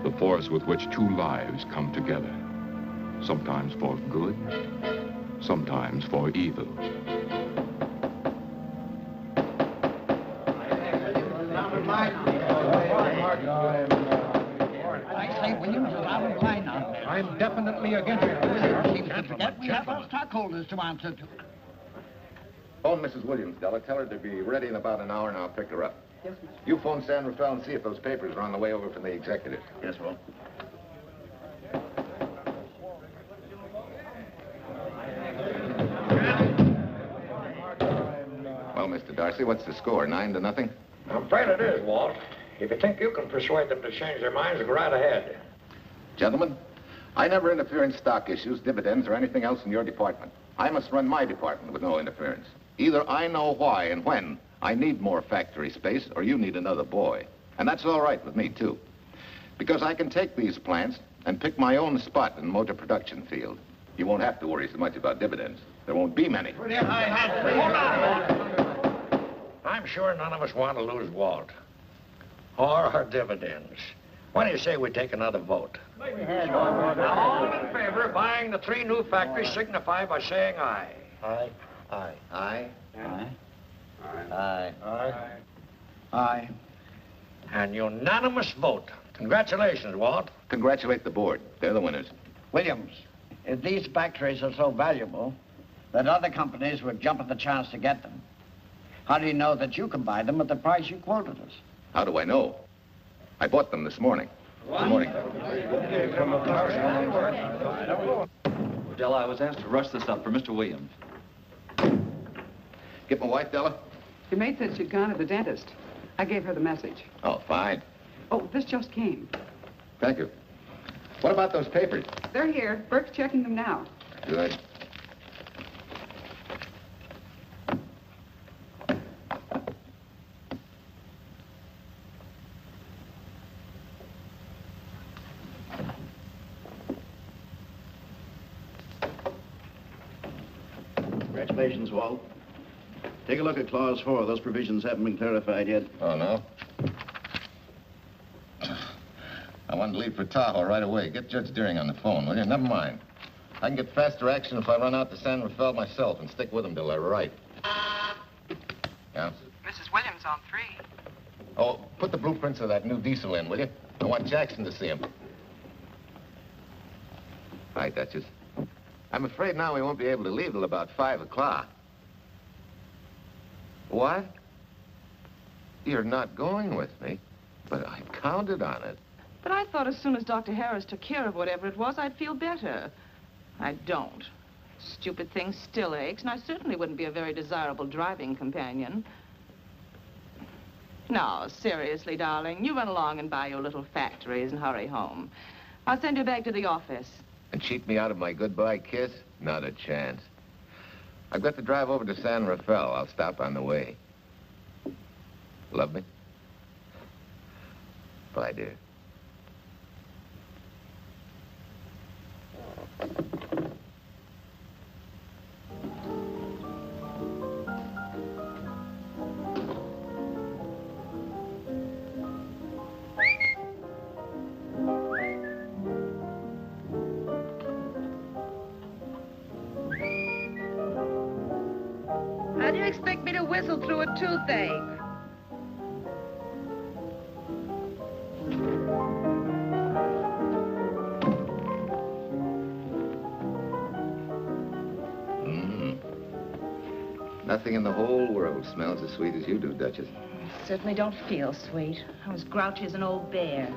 The force with which two lives come together. Sometimes for good, sometimes for evil. I say, Williams, out of line now. I'm definitely against it. Seems to forget we have our stockholders to answer to. Phone Mrs. Williams, Della. Tell her to be ready in about an hour, and I'll pick her up. Yes, ma'am. You phone San Rafael and see if those papers are on the way over from the executive. Yes, Will. Well, Mr. Darcy, what's the score? 9-0? I'm afraid it is, Walt. If you think you can persuade them to change their minds, go right ahead. Gentlemen, I never interfere in stock issues, dividends, or anything else in your department. I must run my department with no interference. Either I know why and when I need more factory space, or you need another boy. And that's all right with me, too. Because I can take these plants and pick my own spot in the motor production field. You won't have to worry so much about dividends. There won't be many. Hold on. I'm sure none of us want to lose Walt. Or our dividends. Why do you say we take another vote? Now, all in favor of buying the 3 new factories signify by saying aye. Aye. Aye. Aye? Aye. Aye. Aye. Aye. An unanimous vote. Congratulations, Walt. Congratulate the board. They're the winners. Williams, if these factories are so valuable that other companies would jump at the chance to get them, how do you know that you can buy them at the price you quoted us? How do I know? I bought them this morning. Good morning. Della, I was asked to rush this up for Mr. Williams. Get my wife, Della? Your maid said she'd gone to the dentist. I gave her the message. Oh, fine. Oh, this just came. Thank you. What about those papers? They're here. Burke's checking them now. Good. Congratulations, Walt. Take a look at Clause 4. Those provisions haven't been clarified yet. Oh, no? I wanted to leave for Tahoe right away. Get Judge Deering on the phone, will you? Never mind. I can get faster action if I run out to San Rafael myself and stick with them till they're right. Yeah? Mrs. Williams on 3. Oh, put the blueprints of that new diesel in, will you? I want Jackson to see him. Hi, Duchess. I'm afraid now we won't be able to leave till about 5 o'clock. What? You're not going with me, but I counted on it. But I thought as soon as Dr. Harris took care of whatever it was, I'd feel better. I don't. Stupid thing still aches, and I certainly wouldn't be a very desirable driving companion. Now, seriously, darling, you run along and buy your little factories and hurry home. I'll send you back to the office. And cheat me out of my goodbye kiss? Not a chance. I've got to drive over to San Rafael. I'll stop on the way. Love me? Bye, dear. How do you expect me to whistle through a toothache? Nothing in the whole world smells as sweet as you do, Duchess. Certainly don't feel sweet. I was grouchy as an old bear.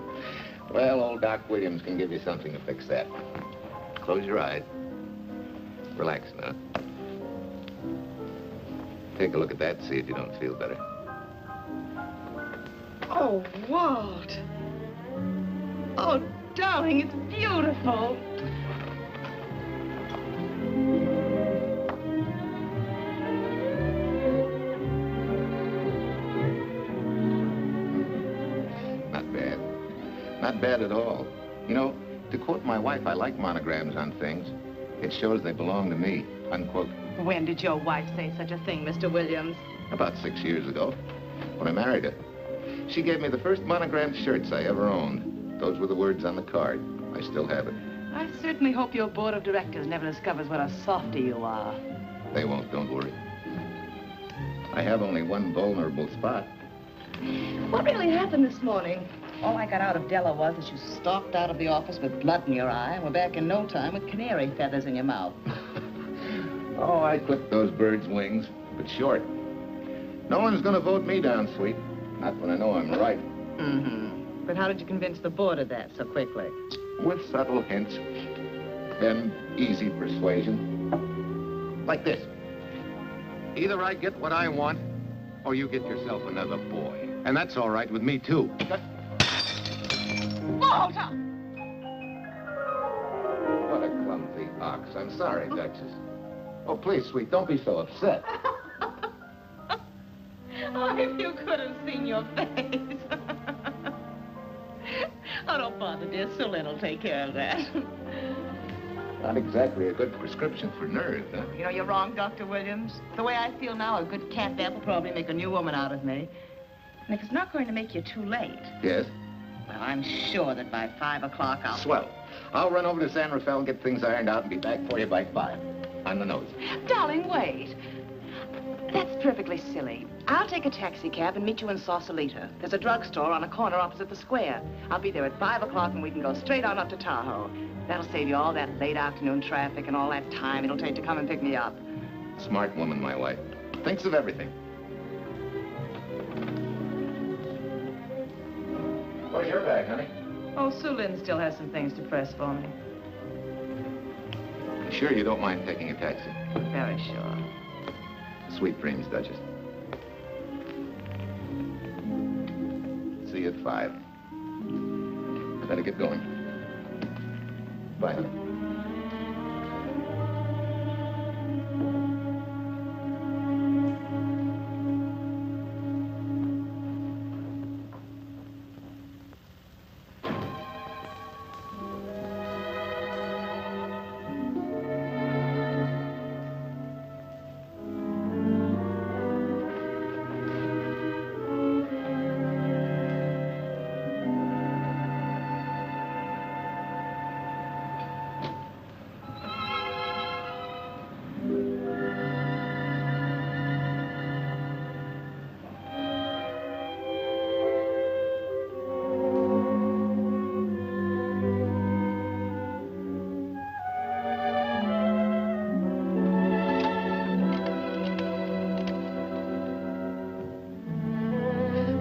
Well, old Doc Williams can give you something to fix that. Close your eyes. Relax now. Take a look at that and see if you don't feel better. Oh, Walt. Oh, darling, it's beautiful. Not bad. Not bad at all. You know, to quote my wife, I like monograms on things. It shows they belong to me, unquote. When did your wife say such a thing, Mr. Williams? About 6 years ago, when I married her. She gave me the first monogrammed shirts I ever owned. Those were the words on the card. I still have it. I certainly hope your board of directors never discovers what a softy you are. They won't, don't worry. I have only one vulnerable spot. What really happened this morning? All I got out of Della was that you stalked out of the office with blood in your eye and were back in no time with canary feathers in your mouth. Oh, I clipped those birds' wings, but short. No one's gonna vote me down, sweet. Not when I know I'm right. Mm-hmm. But how did you convince the board of that so quickly? With subtle hints, then easy persuasion. Like this. Either I get what I want, or you get yourself another boy. And that's all right with me, too. Walter! What a clumsy ox. I'm sorry, Duchess. Oh, please, sweet, don't be so upset. Oh, if you could have seen your face. Oh, don't bother, dear. Sulin will take care of that. Not exactly a good prescription for nerves, huh? You know, you're wrong, Dr. Williams. The way I feel now, a good cat nap will probably make a new woman out of me. And if it's not going to make you too late... Yes? Well, I'm sure that by 5 o'clock I'll... Swell. I'll run over to San Rafael and get things ironed out and be back for you by 5. On the nose. Darling, wait. That's perfectly silly. I'll take a taxi cab and meet you in Sausalito. There's a drugstore on a corner opposite the square. I'll be there at 5 o'clock and we can go straight on up to Tahoe. That'll save you all that late afternoon traffic and all that time it'll take to come and pick me up. Smart woman, my wife. Thinks of everything. Where's your bag, honey? Oh, Sulin still has some things to press for me. Sure you don't mind taking a taxi? Very sure. Sweet dreams, Duchess. See you at 5. I better get going. Bye, honey.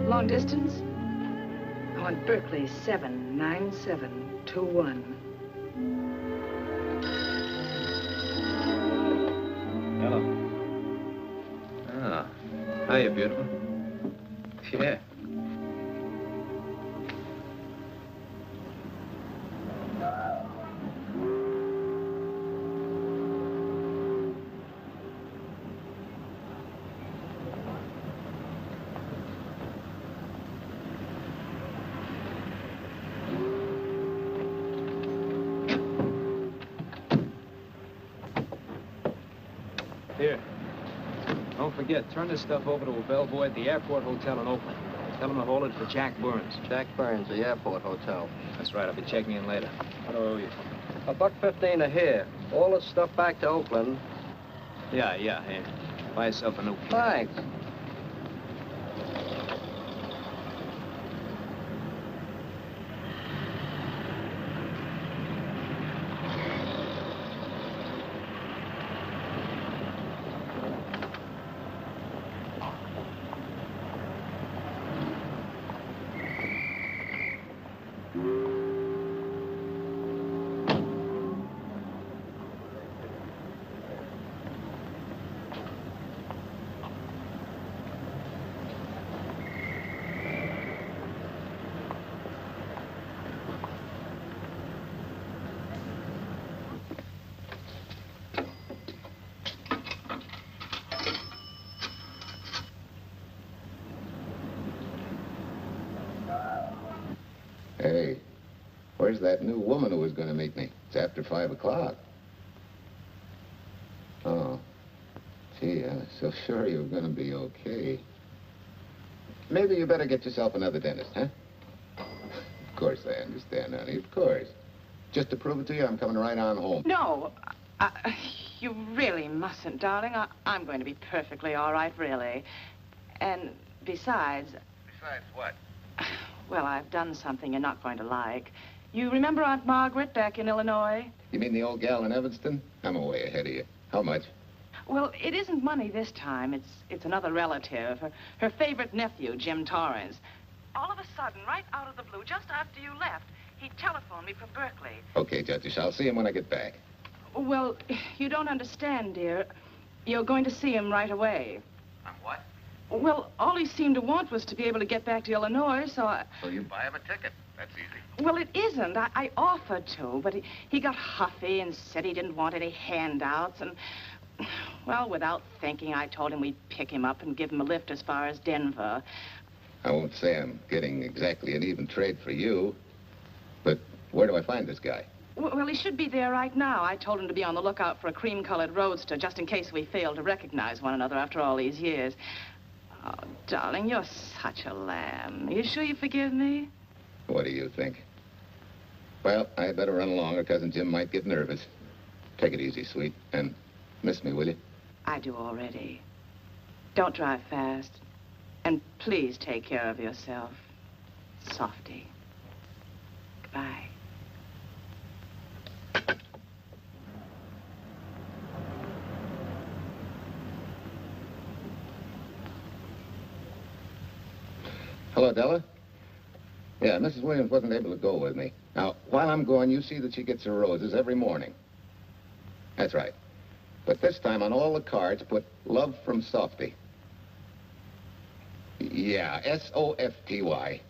Long distance? I want Berkeley 79721. Hello. Ah, hiya, beautiful. Yeah. Here. Don't forget, turn this stuff over to a bellboy at the airport hotel in Oakland. Tell him to hold it for Jack Burns. Jack Burns, the airport hotel. That's right, I'll be checking in later. What do I owe you? $1.15 a here. All this stuff back to Oakland. Yeah, here. Buy yourself a new plane. Thanks. Hey, where's that new woman who was going to meet me? It's after 5 o'clock. Oh, gee, I was so sure you were going to be okay. Maybe you better get yourself another dentist, huh? Of course I understand, honey, of course. Just to prove it to you, I'm coming right on home. No, you really mustn't, darling. I'm going to be perfectly all right, really. And besides... Besides what? Well, I've done something you're not going to like. You remember Aunt Margaret back in Illinois? You mean the old gal in Evanston? I'm way ahead of you. How much? Well, it isn't money this time. It's another relative. Her favorite nephew, Jim Torrance. All of a sudden, right out of the blue, just after you left, he telephoned me from Berkeley. Okay, Judge, I'll see him when I get back. Well, you don't understand, dear. You're going to see him right away. I'm what? Well, all he seemed to want was to be able to get back to Illinois, so I... So you buy him a ticket. That's easy. Well, it isn't. I offered to, but he got huffy and said he didn't want any handouts, and... Well, without thinking, I told him we'd pick him up and give him a lift as far as Denver. I won't say I'm getting exactly an even trade for you, but where do I find this guy? Well, he should be there right now. I told him to be on the lookout for a cream-colored roadster, just in case we failed to recognize one another after all these years. Oh, darling, you're such a lamb. You sure you forgive me? What do you think? Well, I better run along, or Cousin Jim might get nervous. Take it easy, sweet, and miss me, will you? I do already. Don't drive fast. And please take care of yourself. Softy. Goodbye. Hello, Della? Yeah, Mrs. Williams wasn't able to go with me. Now, while I'm gone, you see that she gets her roses every morning. That's right. But this time on all the cards, put love from Softy. Yeah, S-O-F-T-Y.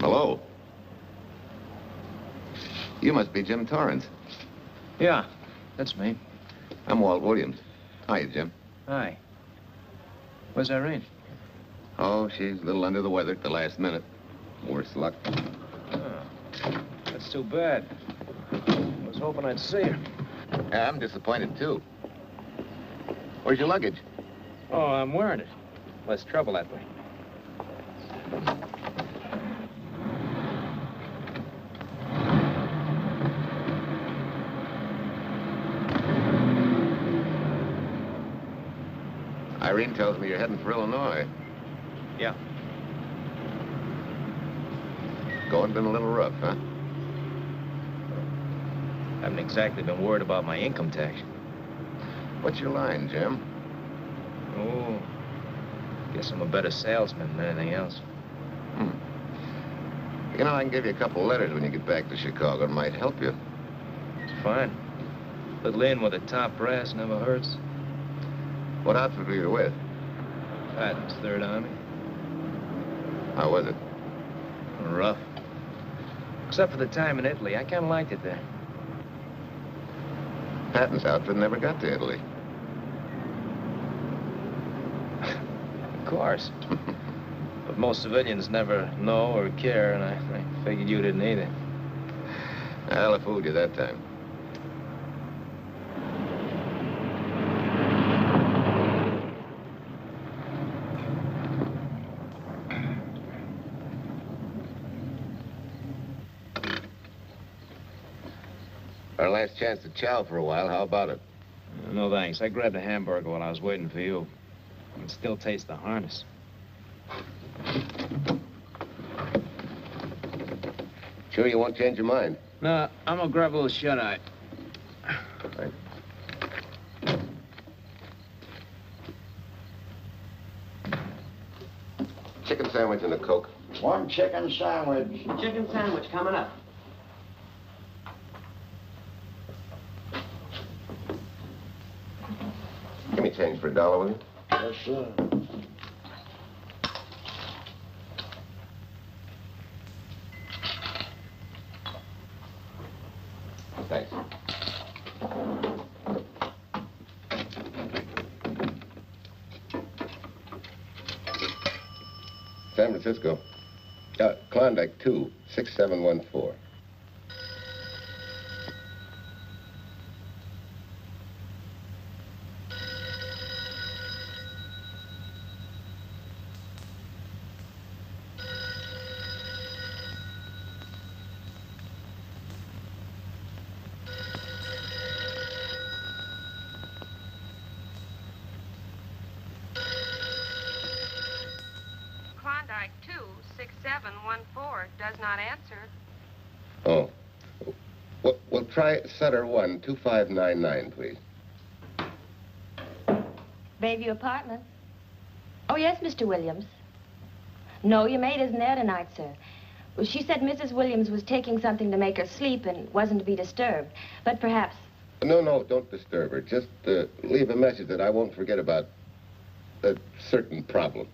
Hello. You must be Jim Torrance. Yeah, that's me. I'm Walt Williams. Hiya, Jim. Hi. Where's Irene? Oh, she's a little under the weather at the last minute. Worse luck. Oh, that's too bad. I was hoping I'd see her. Yeah, I'm disappointed, too. Where's your luggage? Oh, I'm wearing it. Less trouble that way. Irene tells me you're heading for Illinois. Yeah. Going been a little rough, huh? Haven't exactly been worried about my income tax. What's your line, Jim? Oh, guess I'm a better salesman than anything else. You know, I can give you a couple letters when you get back to Chicago. It might help you. It's fine. Little in with the top brass never hurts. What outfit were you with? Patton's Third Army. How was it? Rough. Except for the time in Italy. I kind of liked it there. Patton's outfit never got to Italy. Of course. But most civilians never know or care, and I figured you didn't either. Well, I fooled you that time. Our last chance to chow for a while. How about it? No, thanks. I grabbed a hamburger while I was waiting for you. I can still taste the harness. Sure you won't change your mind? No, I'm gonna grab a little shut-eye. Right. Chicken sandwich and a Coke. One chicken sandwich. Chicken sandwich coming up. Give me change for $1, will you? Yes, sir. Thanks. San Francisco. Klondike 2, 6714. Klondike 2, 6714 does not answer. Oh. Well, try Sutter 1, 2599, please. Bayview Apartments. Oh, yes, Mr. Williams. No, your maid isn't there tonight, sir. Well, she said Mrs. Williams was taking something to make her sleep and wasn't to be disturbed. But perhaps... No, don't disturb her. Just leave a message that I won't forget about a certain problem.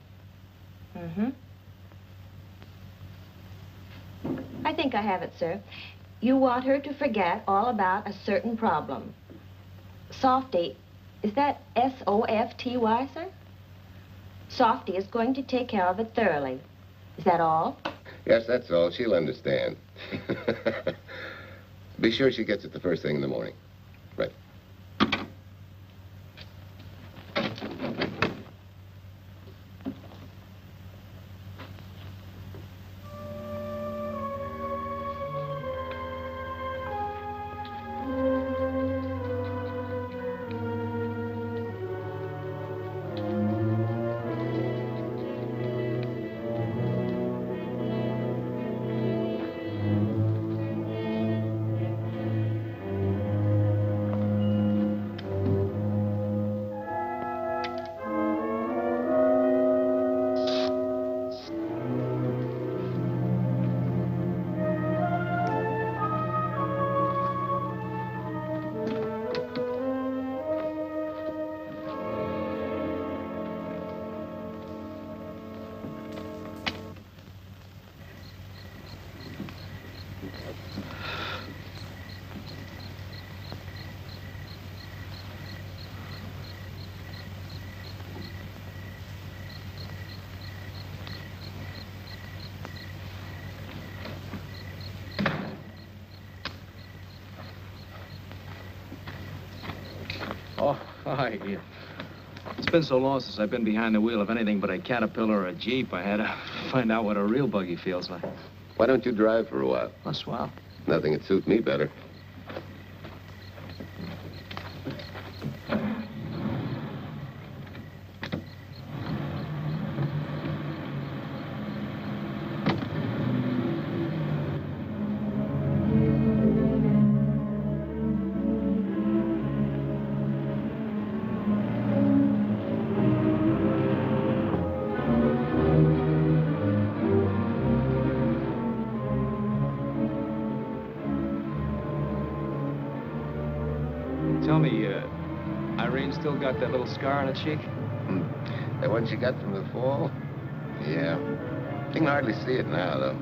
Mm-hmm. I think I have it, sir. You want her to forget all about a certain problem. Softy, is that S-O-F-T-Y, sir? Softy is going to take care of it thoroughly. Is that all? Yes, that's all. She'll understand. Be sure she gets it the first thing in the morning. Right. Oh, hi. It's been so long since I've been behind the wheel of anything but a Caterpillar or a Jeep. I had to find out what a real buggy feels like. Why don't you drive for a while? Oh, swell. Nothing would suit me better. Tell me, Irene still got that little scar on her cheek? That one she got from the fall? Yeah. You can hardly see it now, though.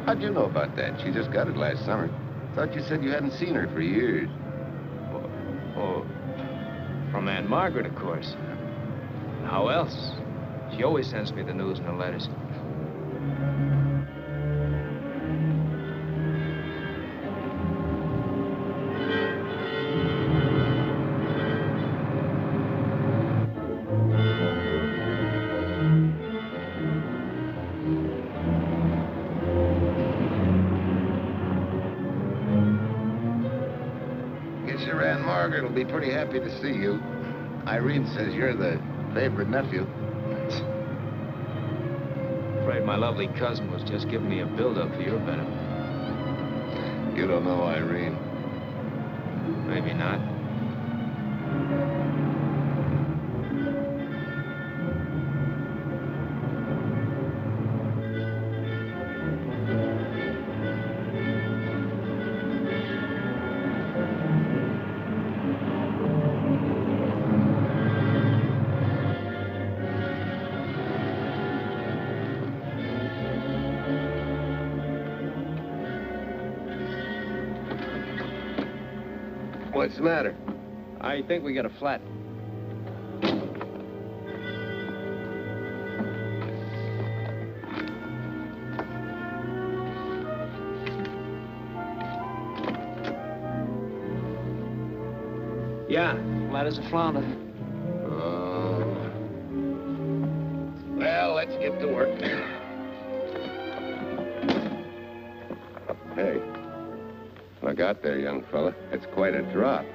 How'd you know about that? She just got it last summer. Thought you said you hadn't seen her for years. Oh, from Aunt Margaret, of course. How else? She always sends me the news in her letters. Guess your Aunt Margaret will be pretty happy to see you. Irene says you're the favorite nephew. Afraid my lovely cousin was just giving me a build-up for your benefit. You don't know Irene. Maybe not. What's the matter? I think we got a flat. Yeah, flat as a flounder. Oh. Well, let's get to work. Hey, look out there, young fella. It's quite a drop.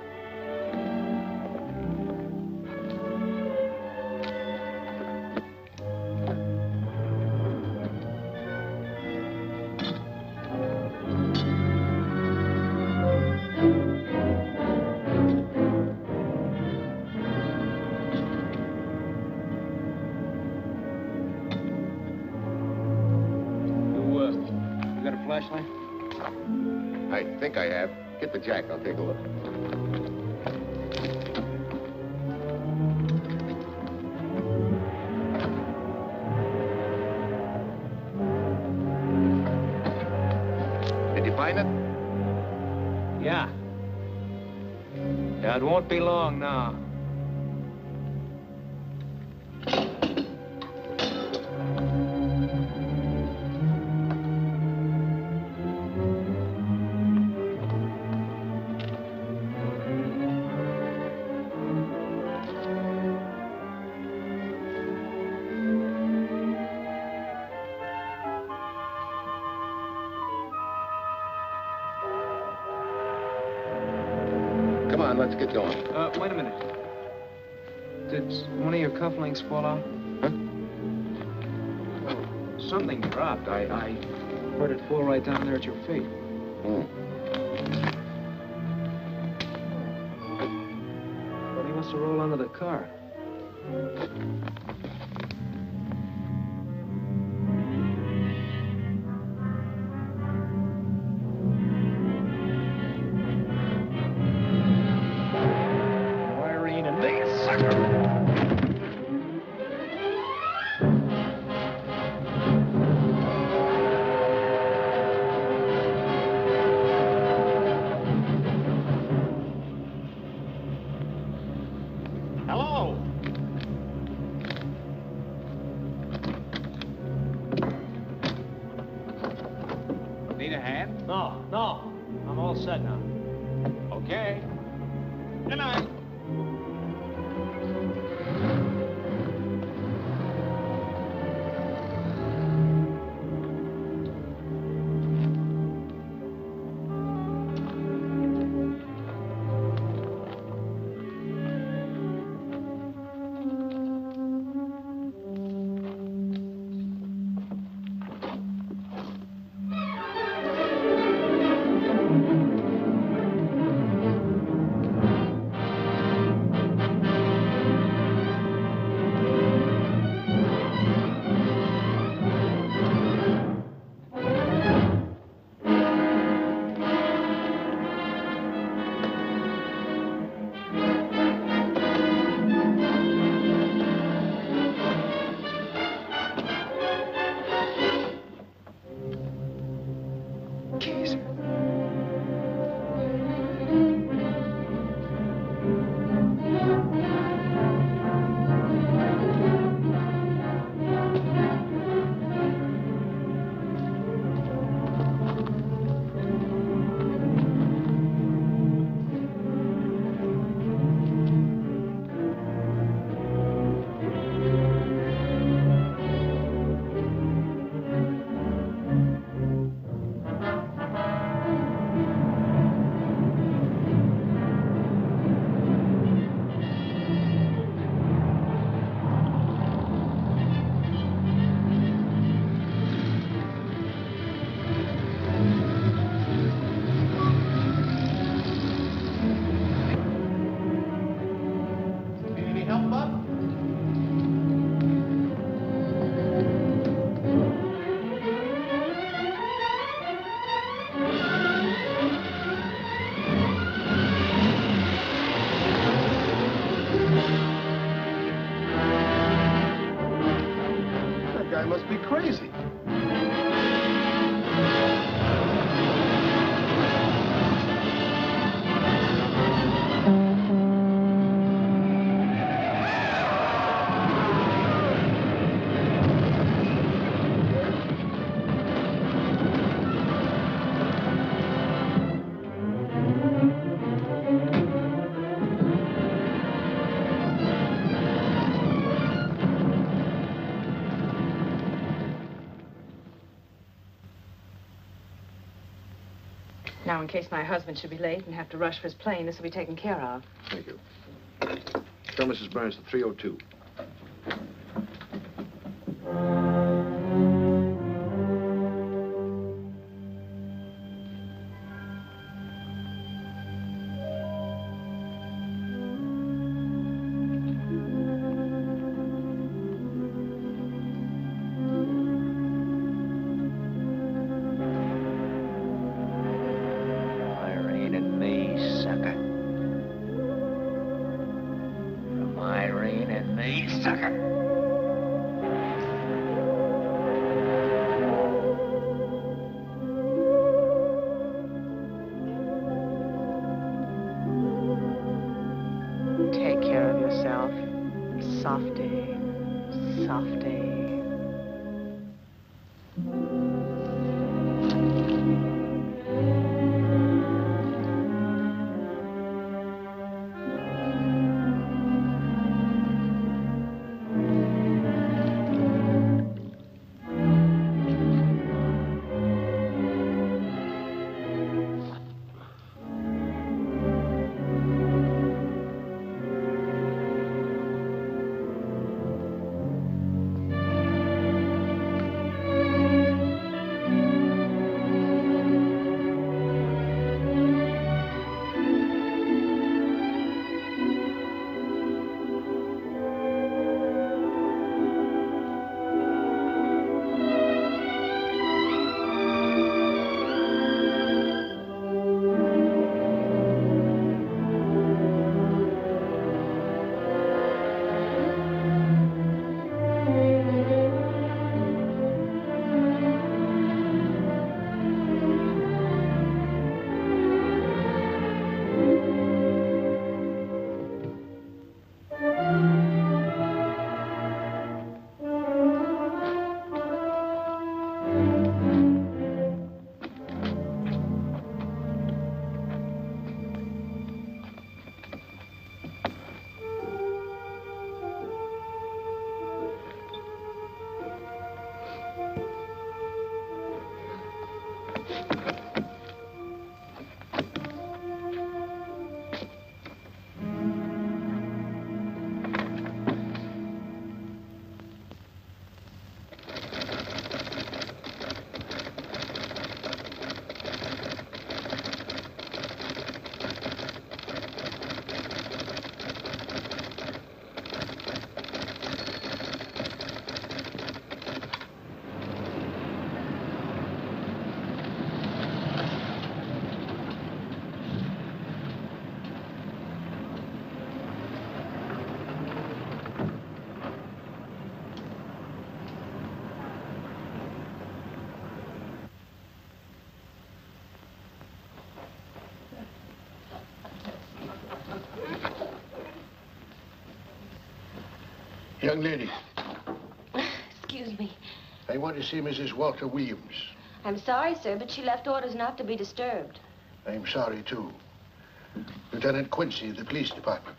You got a flashlight? I think I have. Get the jack. I'll take a look. Did you find it? Yeah. Yeah, it won't be long now. Come on, let's get going. Wait a minute. Did one of your cufflinks fall out? Huh? Oh, something dropped. I heard it fall right down there at your feet. Hmm. But he must have rolled under the car. Hello? Need a hand? No, no. I'm all set now. Okay. Good night. Now, in case my husband should be late and have to rush for his plane, this will be taken care of. Thank you. Tell Mrs. Burns the 302. Take care of yourself. Softy. Softy. Young lady, Excuse me. I want to see Mrs. Walter Williams. I'm sorry, sir, but she left orders not to be disturbed. I'm sorry, too. Lieutenant Quincy of the police department.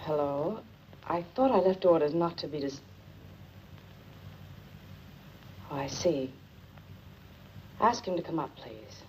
Hello? I thought I left orders not to be Oh, I see. Ask him to come up, please.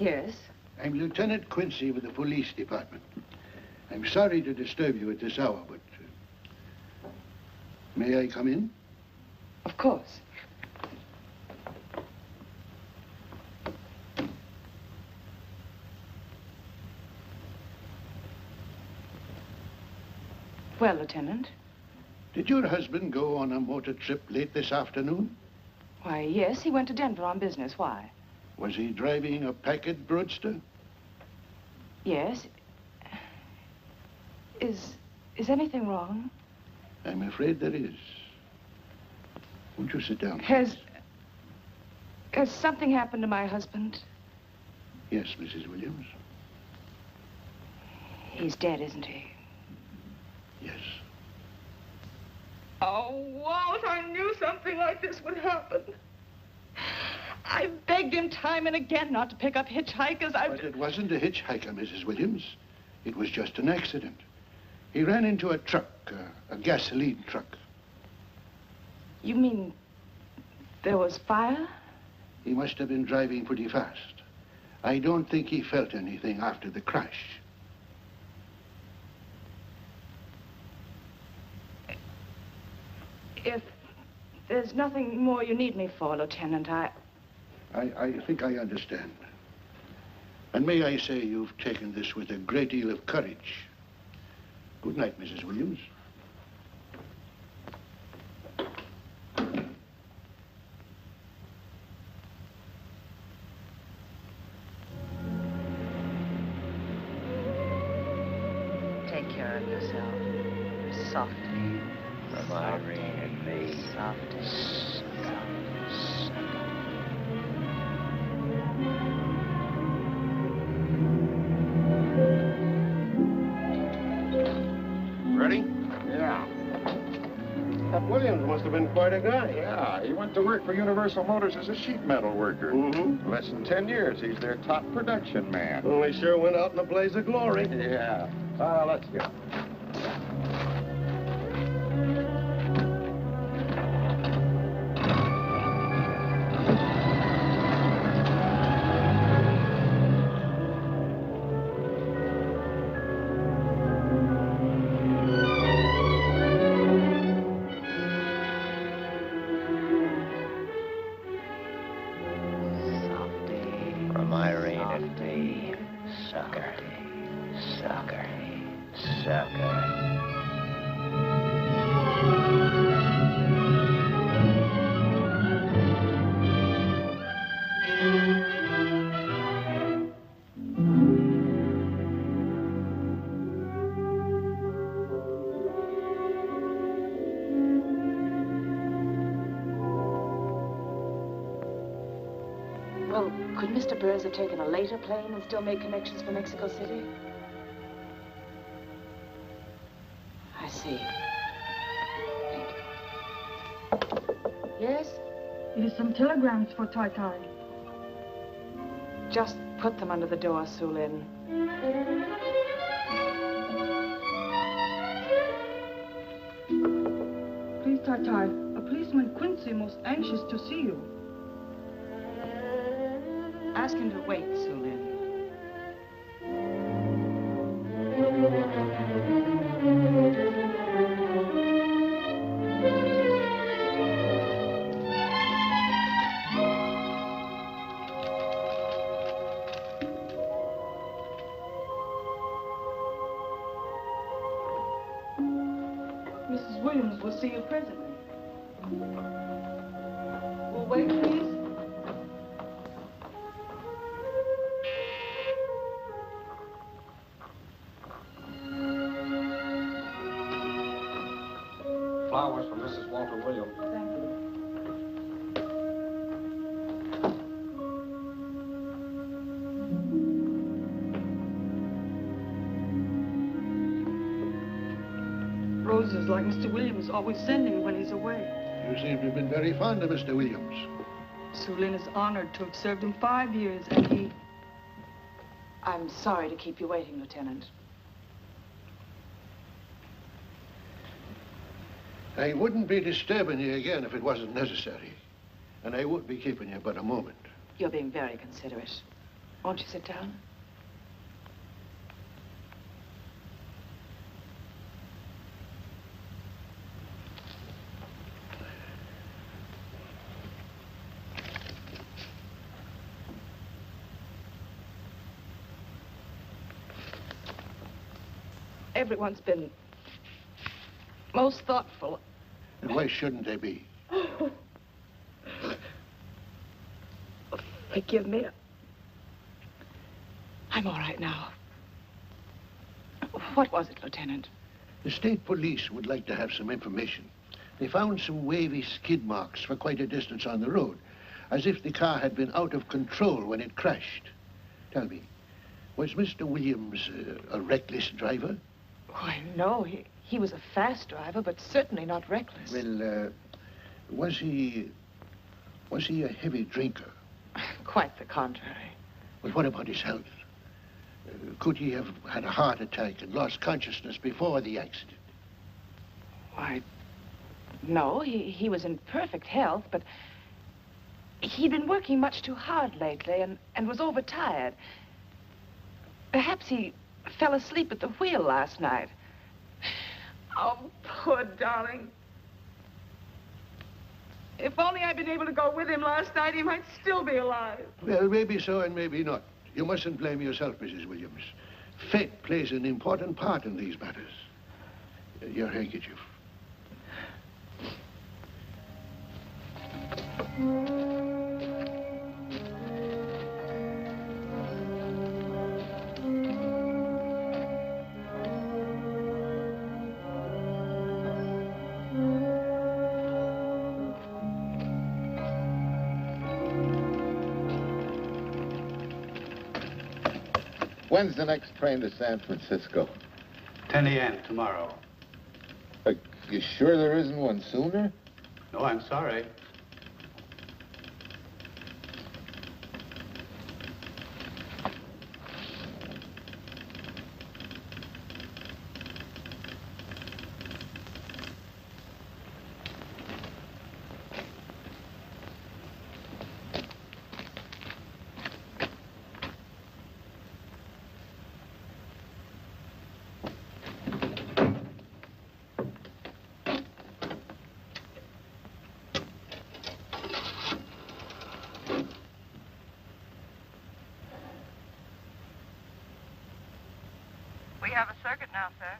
Yes? I'm Lieutenant Quincy with the police department. I'm sorry to disturb you at this hour, but may I come in? Of course. Well, Lieutenant? Did your husband go on a motor trip late this afternoon? Why, yes, he went to Denver on business. Why? Was he driving a packet roadster? Yes. Is anything wrong? I'm afraid there is. Won't you sit down? Has something happened to my husband? Yes, Mrs. Williams. He's dead, isn't he? Yes. Oh, Walt, I knew something like this would happen. I begged him time and again not to pick up hitchhikers. But it wasn't a hitchhiker, Mrs. Williams. It was just an accident. He ran into a truck, a gasoline truck. You mean there was fire? He must have been driving pretty fast. I don't think he felt anything after the crash. If there's nothing more you need me for, Lieutenant, I think I understand. And may I say you've taken this with a great deal of courage. Good night, Mrs. Williams. Take care of yourself. Softly. From Irene and me. Softly. Ready? Yeah. That Williams must have been quite a guy. Yeah, he went to work for Universal Motors as a sheet metal worker. Mm-hmm. Less than 10 years, he's their top production man. Well, he sure went out in a blaze of glory. Yeah. Well, let's go. From Irene and me. Sucker. Sucker. Sucker. Well, could Mr. Burrs have taken a later plane and still made connections for Mexico City? I see. Thank you. Yes? It is some telegrams for Tai. Just put them under the door, Sulin. Please, Tai, a policeman Quincy most anxious to see you. Ask him to wait, Sulin. Mrs. Williams will see you presently. Will wait, please? Flowers from Mrs. Walter Williams. Thank you. Roses like Mr. Williams always sending when he's away. You seem to have been very fond of Mr. Williams. Sulin is honored to have served him 5 years, and he... I'm sorry to keep you waiting, Lieutenant. I wouldn't be disturbing you again if it wasn't necessary. And I would be keeping you but a moment. You're being very considerate. Won't you sit down? Everyone's been most thoughtful. And why shouldn't they be? Forgive me. I'm all right now. What was it, Lieutenant? The state police would like to have some information. They found some wavy skid marks for quite a distance on the road, as if the car had been out of control when it crashed. Tell me, was Mr. Williams a reckless driver? Why, no. He was a fast driver, but certainly not reckless. Well, was he a heavy drinker? Quite the contrary. Well, what about his health? Could he have had a heart attack and lost consciousness before the accident? Why, no. He was in perfect health, but he'd been working much too hard lately and was overtired. Perhaps he fell asleep at the wheel last night. Oh, poor darling. If only I'd been able to go with him last night, he might still be alive. Well, maybe so and maybe not. You mustn't blame yourself, Mrs. Williams. Fate plays an important part in these matters. Your handkerchief. When's the next train to San Francisco? 10 a.m. tomorrow. You sure there isn't one sooner? No, I'm sorry. We have a circuit now, sir.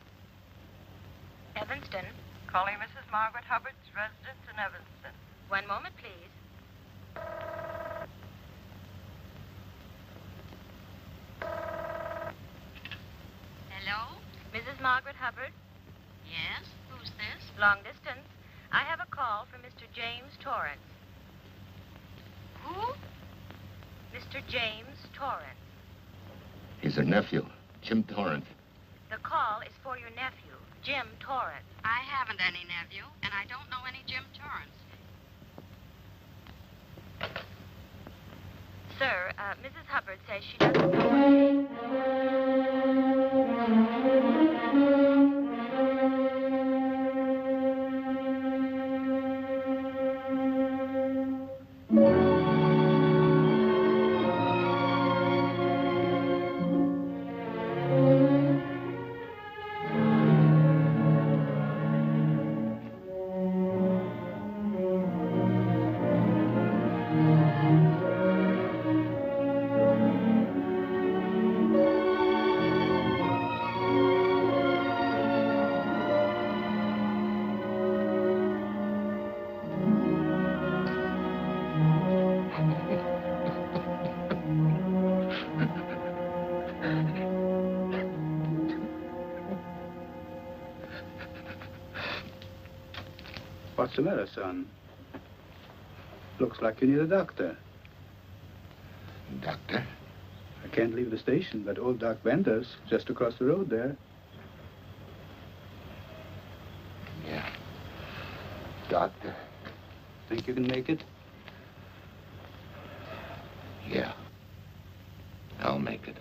Evanston. Calling Mrs. Margaret Hubbard's residence in Evanston. One moment, please. Hello? Mrs. Margaret Hubbard? Yes? Who's this? Long distance. I have a call from Mr. James Torrance. Who? Mr. James Torrance. He's her nephew, Jim Torrance. The call is for your nephew, Jim Torrance. I haven't any nephew, and I don't know any Jim Torrance. Sir, Mrs. Hubbard says she doesn't know. What's the matter, son? Looks like you need a doctor. Doctor? I can't leave the station, but old Doc Bender's just across the road there. Yeah. Doctor? Think you can make it? Yeah. I'll make it.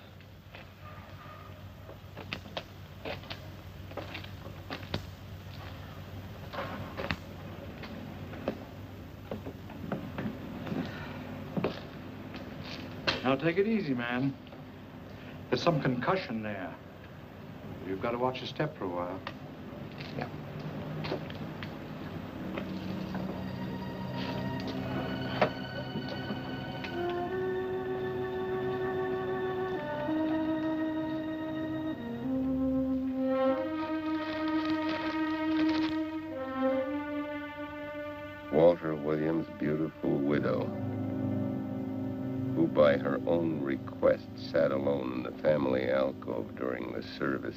Now, take it easy, man. There's some concussion there. You've got to watch your step for a while. Yeah. Walter Williams' beautiful widow, who by her own request sat alone in the family alcove during the service.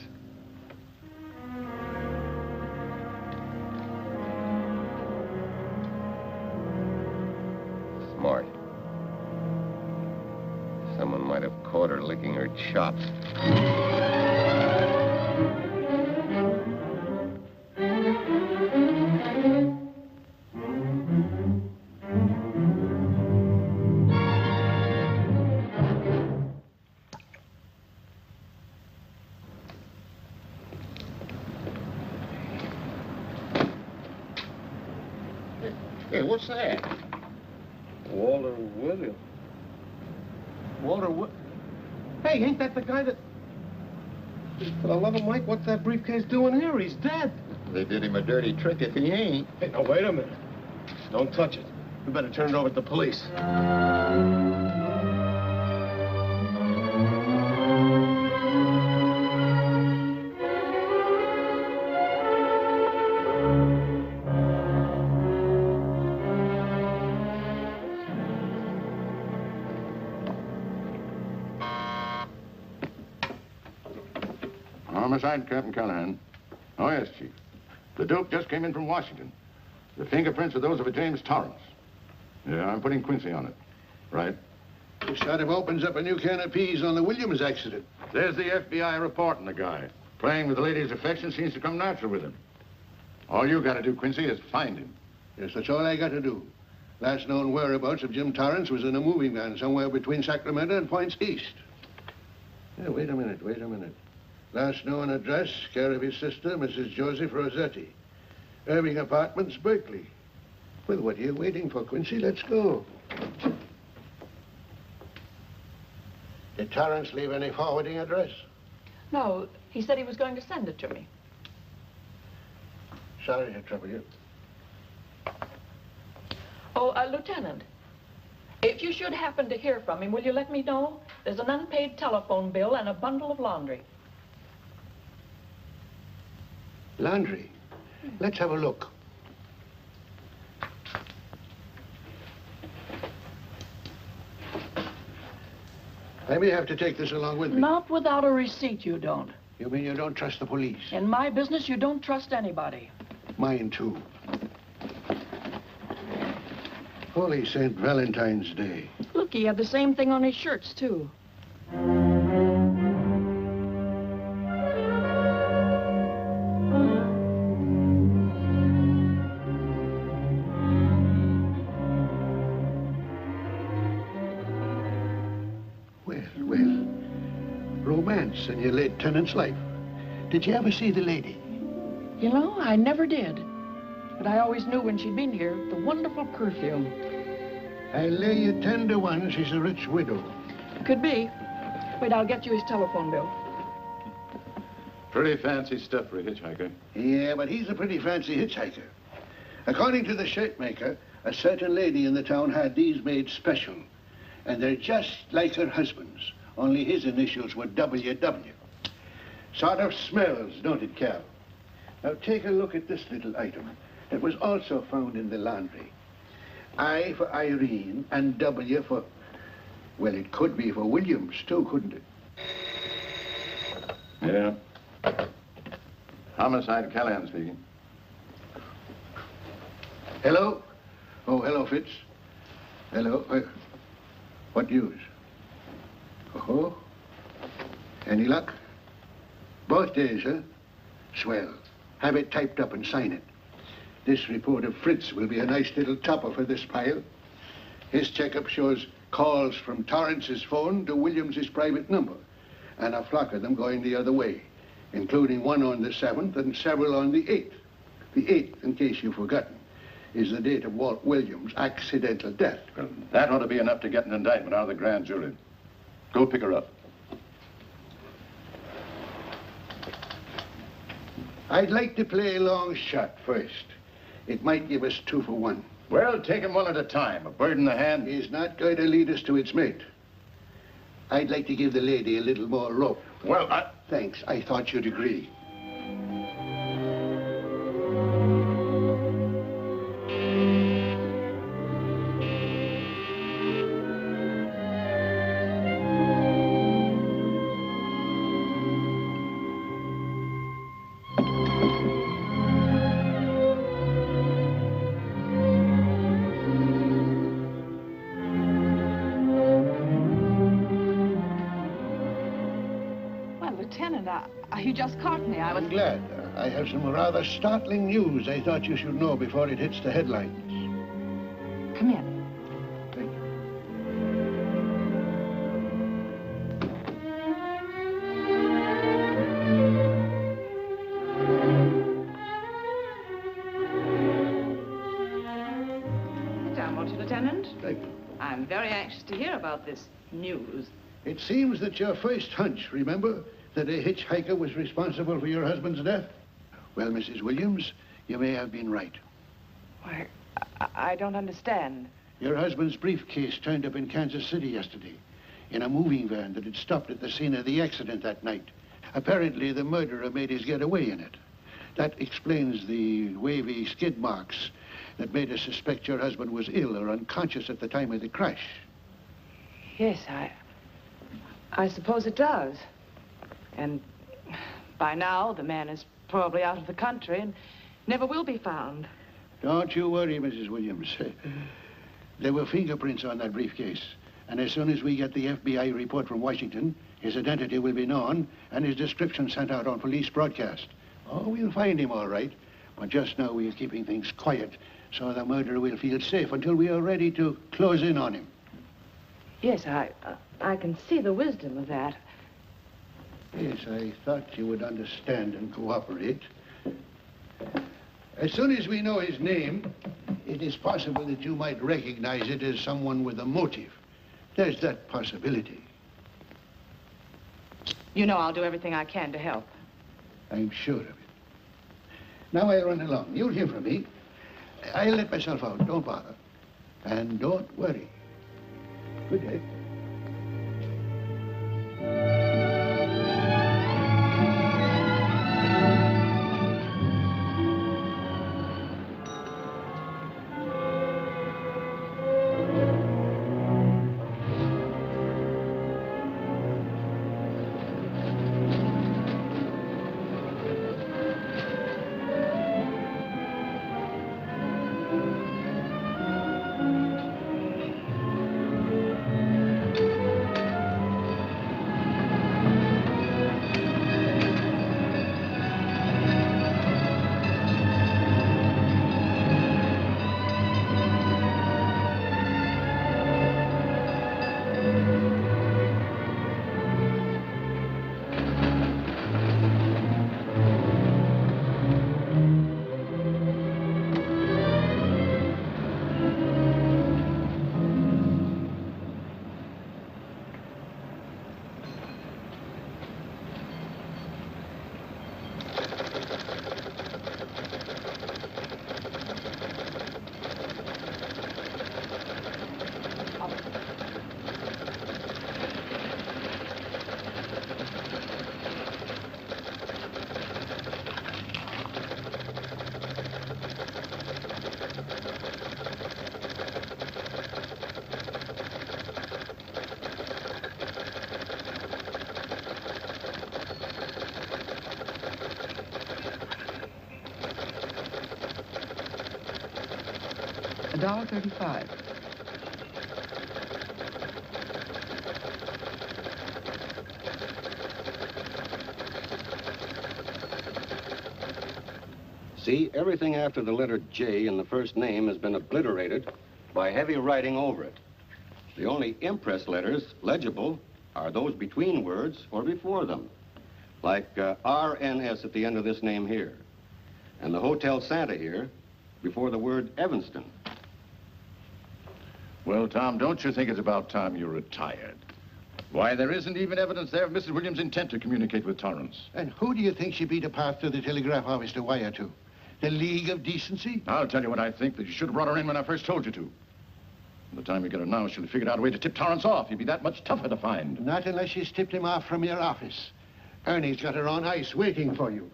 Smart. Someone might have caught her licking her chops. Hey, what's that? Walter Williams. Walter Hey, ain't that the guy that... For the love of Mike, what's that briefcase doing here? He's dead. They did him a dirty trick if he ain't. Hey, now, wait a minute. Don't touch it. We better turn it over to the police. Homicide, Captain Callahan. Oh, yes, Chief. The dope just came in from Washington. The fingerprints are those of a James Torrance. Yeah, I'm putting Quincy on it. Right. This sort of opens up a new can of peas on the Williams accident. There's the FBI reporting the guy. Playing with the lady's affection seems to come natural with him. All you got to do, Quincy, is find him. Yes, that's all I got to do. Last known whereabouts of Jim Torrance was in a moving van somewhere between Sacramento and Points East. Yeah, wait a minute. Last known address, care of his sister, Mrs. Joseph Rossetti. Irving Apartments, Berkeley. Well, what are you waiting for, Quincy? Let's go. Did Torrance leave any forwarding address? No, he said he was going to send it to me. Sorry to trouble you. Oh, Lieutenant, if you should happen to hear from him, will you let me know? There's an unpaid telephone bill and a bundle of laundry. Laundry? Let's have a look. I may have to take this along with me. Not without a receipt, you don't. You mean you don't trust the police? In my business, you don't trust anybody. Mine, too. Holy St. Valentine's Day. Look, he had the same thing on his shirts, too. Romance in your late tenant's life. Did you ever see the lady? You know, I never did. But I always knew when she'd been here, the wonderful perfume. I'll lay you 10 to 1 she's a rich widow. Could be. Wait, I'll get you his telephone bill. Pretty fancy stuff for a hitchhiker. Yeah, but he's a pretty fancy hitchhiker. According to the shirt maker, a certain lady in the town had these made special. And they're just like her husband's. Only his initials were WW. Sort of smells, don't it, Cal? Now, take a look at this little item. It was also found in the laundry. I for Irene and W for... Well, it could be for Williams, too, couldn't it? Yeah. Homicide, Callahan speaking. Hello? Oh, hello, Fitz. Hello. What news? Oh, any luck? Both days, huh? Swell. Have it typed up and sign it. This report of Fritz will be a nice little topper for this pile. His checkup shows calls from Torrance's phone to Williams's private number, and a flock of them going the other way, including one on the 7th and several on the 8th. The 8th, in case you've forgotten, is the date of Walt Williams' accidental death. Well, that ought to be enough to get an indictment out of the grand jury. Go pick her up. I'd like to play a long shot first. It might give us 2 for 1. Well, take him one at a time. A bird in the hand. He's not going to lead us to its mate. I'd like to give the lady a little more rope. Well, Thanks. I thought you'd agree. You just caught me. I'm glad. I have some rather startling news I thought you should know before it hits the headlines. Come in. Thank you. Sit down, won't you, Lieutenant? Thank you. I'm very anxious to hear about this news. It seems that your first hunch, remember, that a hitchhiker was responsible for your husband's death? Well, Mrs. Williams, you may have been right. Why, I don't understand. Your husband's briefcase turned up in Kansas City yesterday in a moving van that had stopped at the scene of the accident that night. Apparently, the murderer made his getaway in it. That explains the wavy skid marks that made us suspect your husband was ill or unconscious at the time of the crash. Yes, I suppose it does. And by now, the man is probably out of the country and never will be found. Don't you worry, Mrs. Williams. There were fingerprints on that briefcase. And as soon as we get the FBI report from Washington, his identity will be known and his description sent out on police broadcast. Oh, we'll find him all right. But just now we're keeping things quiet so the murderer will feel safe until we are ready to close in on him. Yes, I can see the wisdom of that. Yes, I thought you would understand and cooperate. As soon as we know his name, it is possible that you might recognize it as someone with a motive. There's that possibility. You know I'll do everything I can to help. I'm sure of it. Now I'll run along. You'll hear from me. I'll let myself out. Don't bother. And don't worry. Good day. $1.35. See, everything after the letter J in the first name has been obliterated by heavy writing over it. The only impress letters legible are those between words or before them, like RNS at the end of this name here, and the Hotel Santa here before the word Evanston. Well, Tom, don't you think it's about time you retired? Why, there isn't even evidence there of Mrs. Williams' intent to communicate with Torrance. And who do you think she'd be to pass to the telegraph office to wire to? The League of Decency? I'll tell you what I think, that you should have brought her in when I first told you to. By the time you get her now, she'll have figured out a way to tip Torrance off. He'd be that much tougher to find. Not unless she's tipped him off from your office. Ernie's got her on ice waiting for you.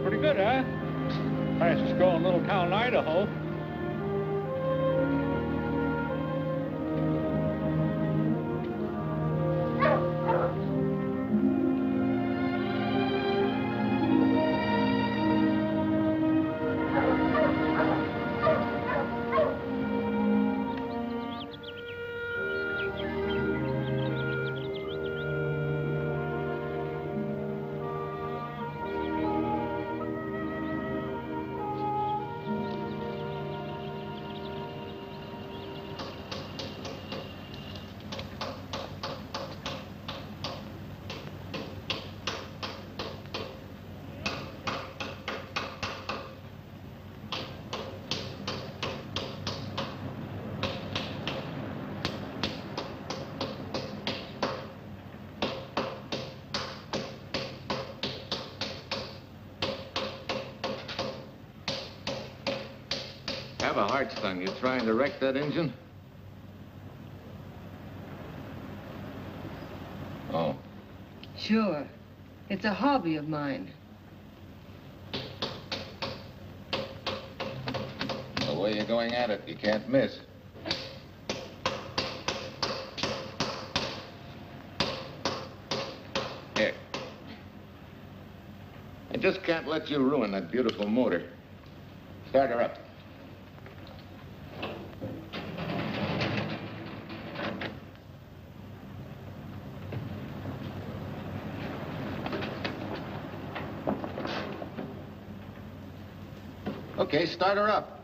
Pretty good, huh? Fastest growing little town in Idaho. Have a heart, son. You trying to wreck that engine? Oh. Sure. It's a hobby of mine. The way you're going at it, you can't miss. Here. I just can't let you ruin that beautiful motor. Start her up. Okay, start her up.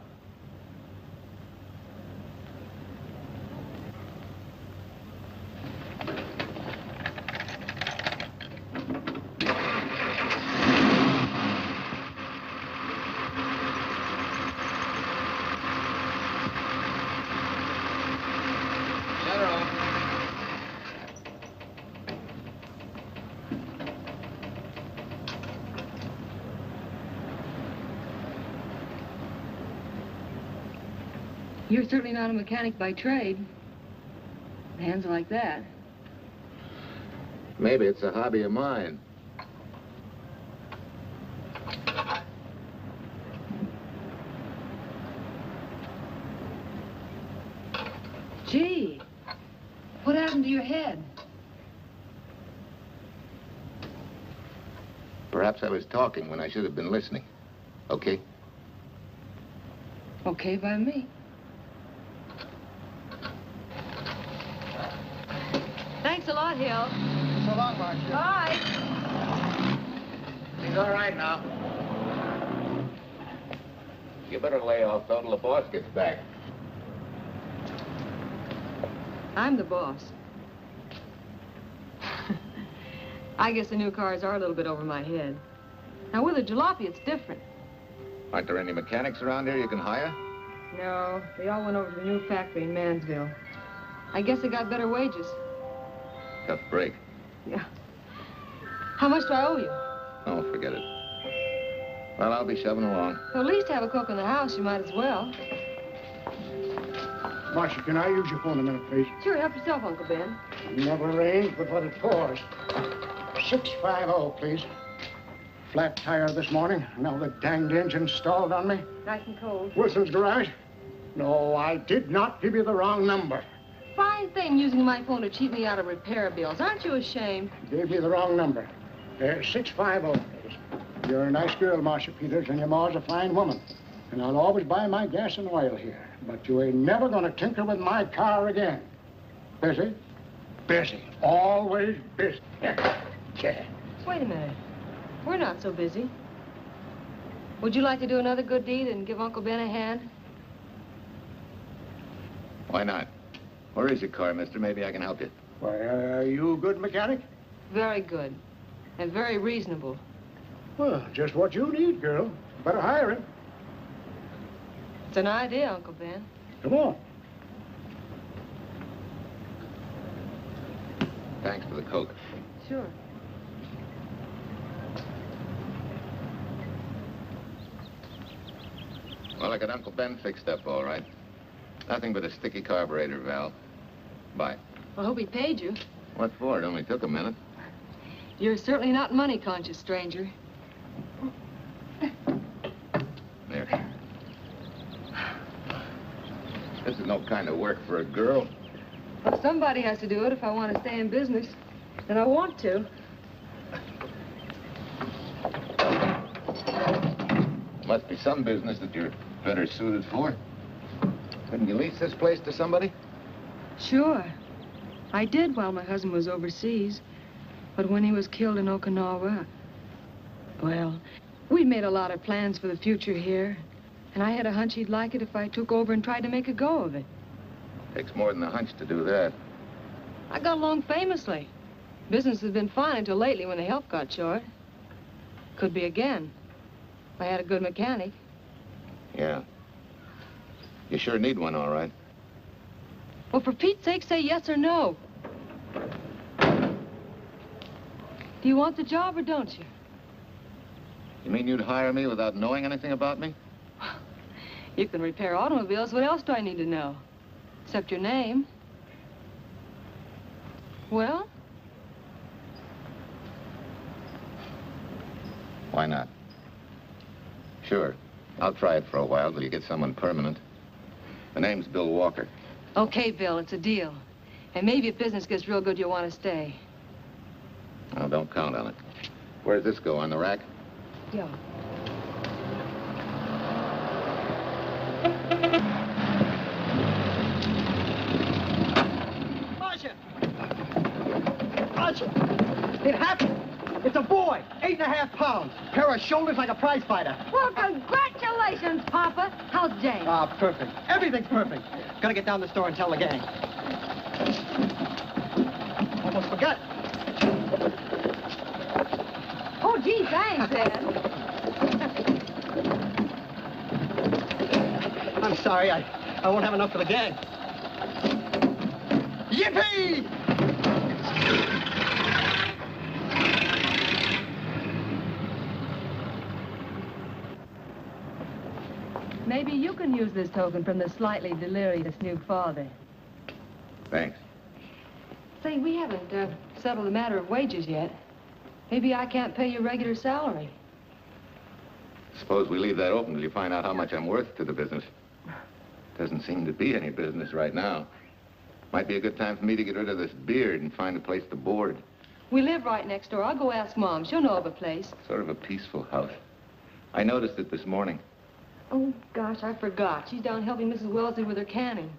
Shut her off. You're certainly not a mechanic by trade. Hands like that. Maybe it's a hobby of mine. Gee, what happened to your head? Perhaps I was talking when I should have been listening. Okay? Okay by me. Thanks a lot, Hill. So long, Marcia. Bye. He's all right now. You better lay off till the boss gets back. I'm the boss. I guess the new cars are a little bit over my head. Now, with a jalopy, it's different. Aren't there any mechanics around here you can hire? No, they all went over to the new factory in Mansville. I guess they got better wages. Tough break. Yeah. How much do I owe you? Oh, forget it. Well, I'll be shoving along. Well, at least have a cook in the house. You might as well. Marcia, can I use your phone a minute, please? Sure, help yourself, Uncle Ben. Never rains but what it pours. 650, please. Flat tire this morning. Now the danged engine stalled on me. Nice and cold. Wilson's garage? No, I did not give you the wrong number. Fine thing using my phone to cheat me out of repair bills. Aren't you ashamed? Gave you the wrong number. 650, please. You're a nice girl, Marcia Peters, and your ma's a fine woman. And I'll always buy my gas and oil here. But you ain't never gonna tinker with my car again. Busy? Busy. Always busy. Yeah. Wait a minute. We're not so busy. Would you like to do another good deed and give Uncle Ben a hand? Why not? Where is your car, mister? Maybe I can help you. Why, are you a good mechanic? Very good. And very reasonable. Well, just what you need, girl. Better hire him. It's an idea, Uncle Ben. Come on. Thanks for the Coke. Sure. Well, I got Uncle Ben fixed up all right. Nothing but a sticky carburetor valve. Bye. I hope he paid you. What for? It only took a minute. You're certainly not money conscious, stranger. There. This is no kind of work for a girl. Well, somebody has to do it if I want to stay in business. And I want to. Must be some business that you're better suited for. Couldn't you lease this place to somebody? Sure. I did while my husband was overseas. But when he was killed in Okinawa, well, we'd made a lot of plans for the future here. And I had a hunch he'd like it if I took over and tried to make a go of it. Takes more than a hunch to do that. I got along famously. Business has been fine until lately when the help got short. Could be again. I had a good mechanic. Yeah. You sure need one, all right. Well, for Pete's sake, say yes or no. Do you want the job or don't you? You mean you'd hire me without knowing anything about me? You can repair automobiles. What else do I need to know? Except your name. Well? Why not? Sure. I'll try it for a while till you get someone permanent. The name's Bill Walker. Okay, Bill, it's a deal. And maybe if business gets real good, you'll want to stay. Oh, don't count on it. Where does this go, on the rack? Yeah. Marcia! Marcia! It happened! It's a boy, 8.5 pounds. Pair of shoulders like a prize fighter. Well, congratulations, Papa. How's Jane? Ah, perfect. Everything's perfect. Gotta get down to the store and tell the gang. Almost forgot. Oh, gee, thanks, Ed. I'm sorry, I won't have enough for the gang. Yippee! Maybe you can use this token from the slightly delirious new father. Thanks. Say, we haven't settled the matter of wages yet. Maybe I can't pay your regular salary. Suppose we leave that open till you find out how much I'm worth to the business. Doesn't seem to be any business right now. Might be a good time for me to get rid of this beard and find a place to board. We live right next door. I'll go ask Mom. She'll know of a place. Sort of a peaceful house. I noticed it this morning. Oh, gosh, I forgot. She's down helping Mrs. Wellesley with her canning.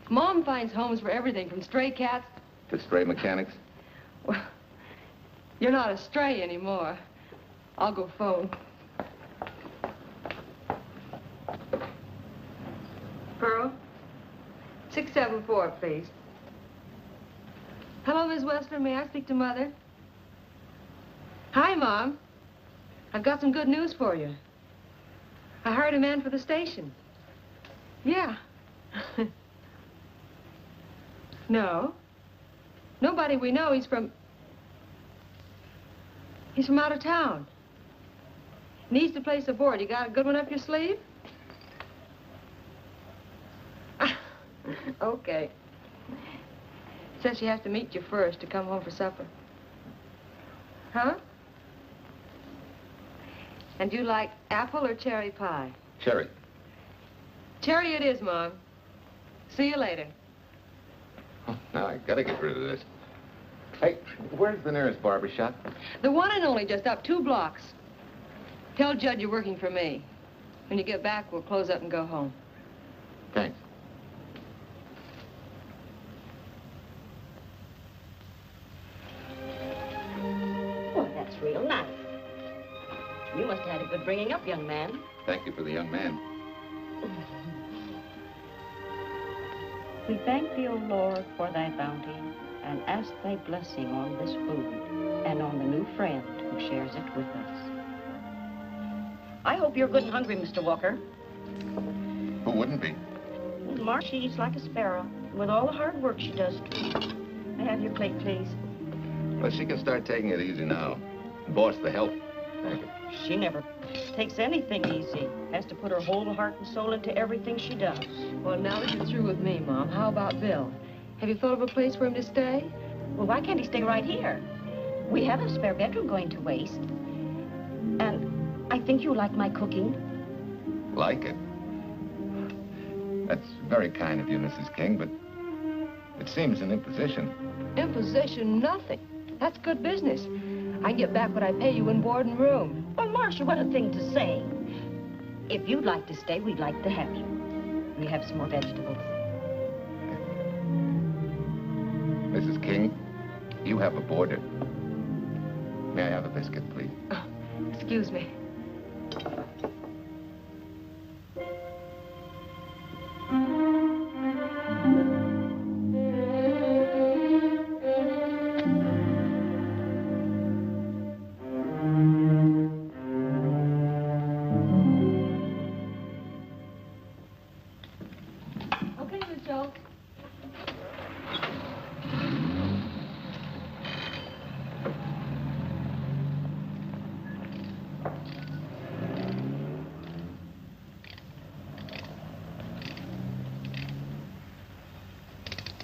Mom finds homes for everything from stray cats... To stray mechanics? Well, you're not a stray anymore. I'll go phone. Pearl? 674, please. Hello, Miss Westler. May I speak to Mother? Hi, Mom. I've got some good news for you. I hired a man for the station. Yeah. No. Nobody we know. He's from out of town. Needs to place a board. You got a good one up your sleeve? Okay. Says she has to meet you first to come home for supper. Huh? And you like apple or cherry pie? Cherry. Cherry it is, Mom. See you later. Oh, now I gotta get rid of this. Hey, where's the nearest barber shop? The one and only, just up 2 blocks. Tell Judd you're working for me. When you get back, we'll close up and go home. Thanks. Well, that's real nice. You must have had a good bringing up, young man. Thank you for the young man. We thank thee, O Lord, for thy bounty, and ask thy blessing on this food and on the new friend who shares it with us. I hope you're good and hungry, Mr. Walker. Who wouldn't be? Mark, she eats like a sparrow, with all the hard work she does. May I have your plate, please? Well, she can start taking it easy now. Boss, the help. Thank you. She never takes anything easy. Has to put her whole heart and soul into everything she does. Well, now that you're through with me, Mom, how about Bill? Have you thought of a place for him to stay? Well, why can't he stay right here? We have a spare bedroom going to waste. And I think you like my cooking. Like it? That's very kind of you, Mrs. King, but it seems an imposition. Imposition, nothing. That's good business. I can get back what I pay you in board and room. Well, Marcia, what a thing to say. If you'd like to stay, we'd like to have you. We have some more vegetables. Mrs. King, you have a boarder. May I have a biscuit, please? Oh, excuse me.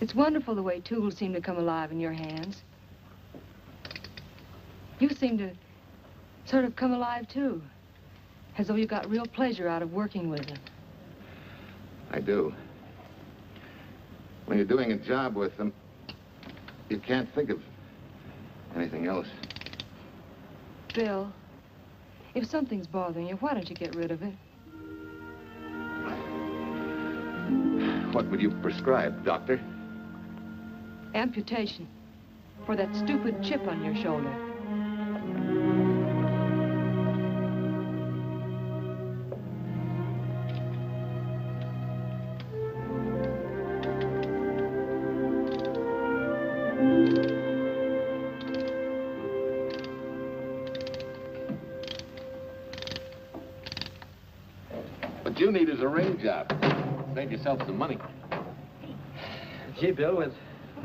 It's wonderful the way tools seem to come alive in your hands. You seem to sort of come alive, too. As though you got real pleasure out of working with them. I do. When you're doing a job with them, you can't think of anything else. Bill, if something's bothering you, why don't you get rid of it? What would you prescribe, doctor? Amputation. For that stupid chip on your shoulder. What you need is a ring job. Save yourself some money. Gee, Bill, with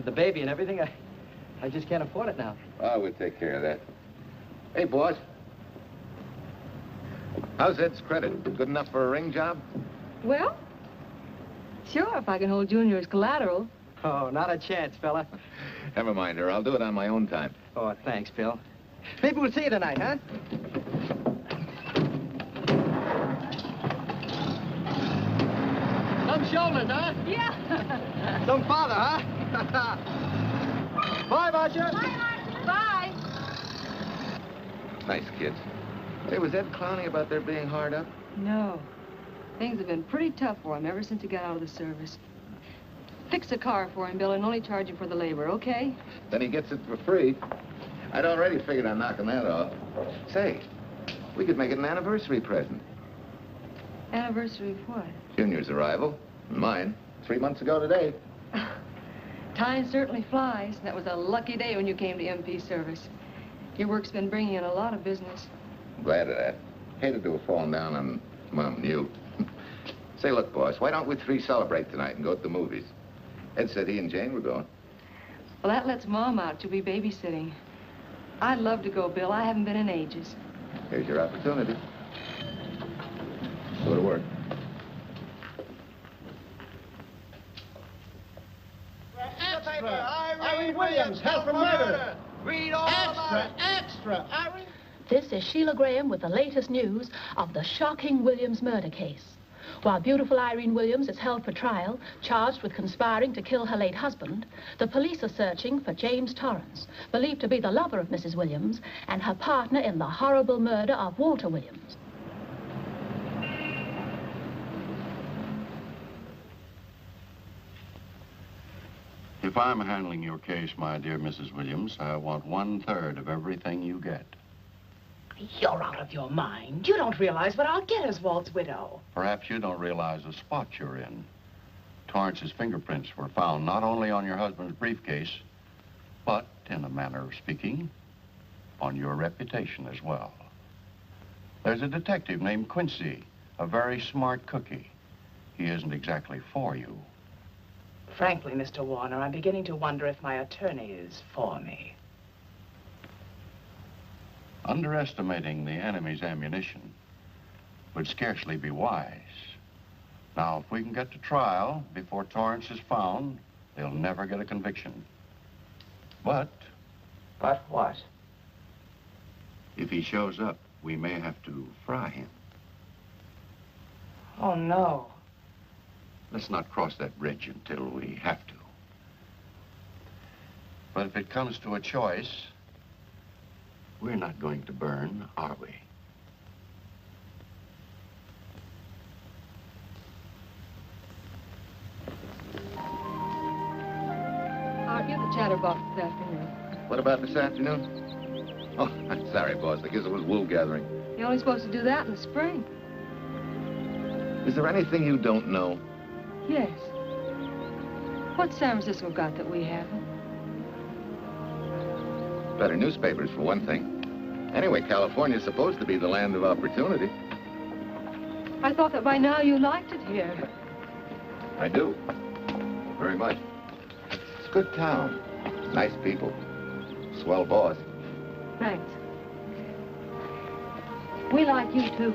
the baby and everything, I just can't afford it now. Oh, we'll take care of that. Hey, boss. How's Ed's credit? Good enough for a ring job? Well, sure, if I can hold Junior as collateral. Oh, not a chance, fella. Never mind her. I'll do it on my own time. Oh, thanks, Bill. Maybe we'll see you tonight, huh? Some shoulders, huh? Yeah. Some father, huh? Bye, Marcia. Bye, Marcia. Bye. Nice kids. Hey, was Ed clowning about their being hard up? No. Things have been pretty tough for him ever since he got out of the service. Fix a car for him, Bill, and only charge him for the labor, okay? Then he gets it for free. I'd already figured on knocking that off. Say, we could make it an anniversary present. Anniversary of what? Junior's arrival, and mine, 3 months ago today. Time certainly flies. That was a lucky day when you came to MP service. Your work's been bringing in a lot of business. I'm glad of that. Hated to have fallen down on Mom and you. Say, look, boss, why don't we three celebrate tonight and go to the movies? Ed said he and Jane were going. Well, that lets Mom out. She'll be babysitting. I'd love to go, Bill. I haven't been in ages. Here's your opportunity. Go to work. Extra! Irene Williams, held for murder! Read all about it! Extra! Irene... This is Sheila Graham with the latest news of the shocking Williams murder case. While beautiful Irene Williams is held for trial, charged with conspiring to kill her late husband, the police are searching for James Torrance, believed to be the lover of Mrs. Williams and her partner in the horrible murder of Walter Williams. If I'm handling your case, my dear Mrs. Williams, I want 1/3 of everything you get. You're out of your mind. You don't realize what I'll get as Walt's widow. Perhaps you don't realize the spot you're in. Torrance's fingerprints were found not only on your husband's briefcase, But, in a manner of speaking, on your reputation as well. There's a detective named Quincy, a very smart cookie. He isn't exactly for you. Frankly, Mr. Warner, I'm beginning to wonder if my attorney is for me. Underestimating the enemy's ammunition would scarcely be wise. Now, if we can get to trial before Torrance is found, they'll never get a conviction. But... But what? If he shows up, we may have to fry him. Oh, no. Let's not cross that bridge until we have to. But if it comes to a choice, we're not going to burn, are we? Aren't you the chatterbox this afternoon? What about this afternoon? Oh, I'm sorry, boss. I guess it was wool gathering. You're only supposed to do that in the spring. Is there anything you don't know? Yes. What's San Francisco got that we haven't? Better newspapers, for one thing. Anyway, California's supposed to be the land of opportunity. I thought that by now you liked it here. I do. Very much. It's a good town. Nice people. Swell boss. Thanks. We like you, too.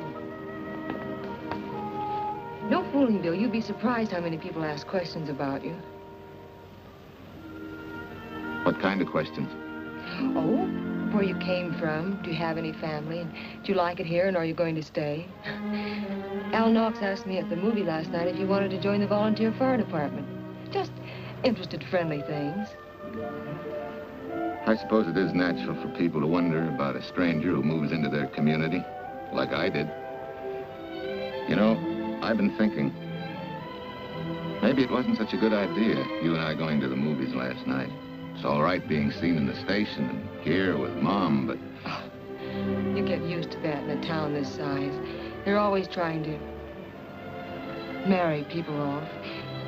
No fooling, Bill. You'd be surprised how many people ask questions about you. What kind of questions? Oh, where you came from, do you have any family, and do you like it here, and are you going to stay? Al Knox asked me at the movie last night if you wanted to join the volunteer fire department. Just interested, friendly things. I suppose it is natural for people to wonder about a stranger who moves into their community, like I did. You know, I've been thinking, maybe it wasn't such a good idea, you and I going to the movies last night. It's all right being seen in the station and here with Mom, but... You get used to that in a town this size. They're always trying to marry people off.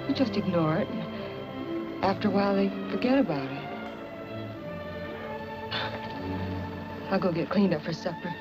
You just ignore it, and after a while they forget about it. I'll go get cleaned up for supper.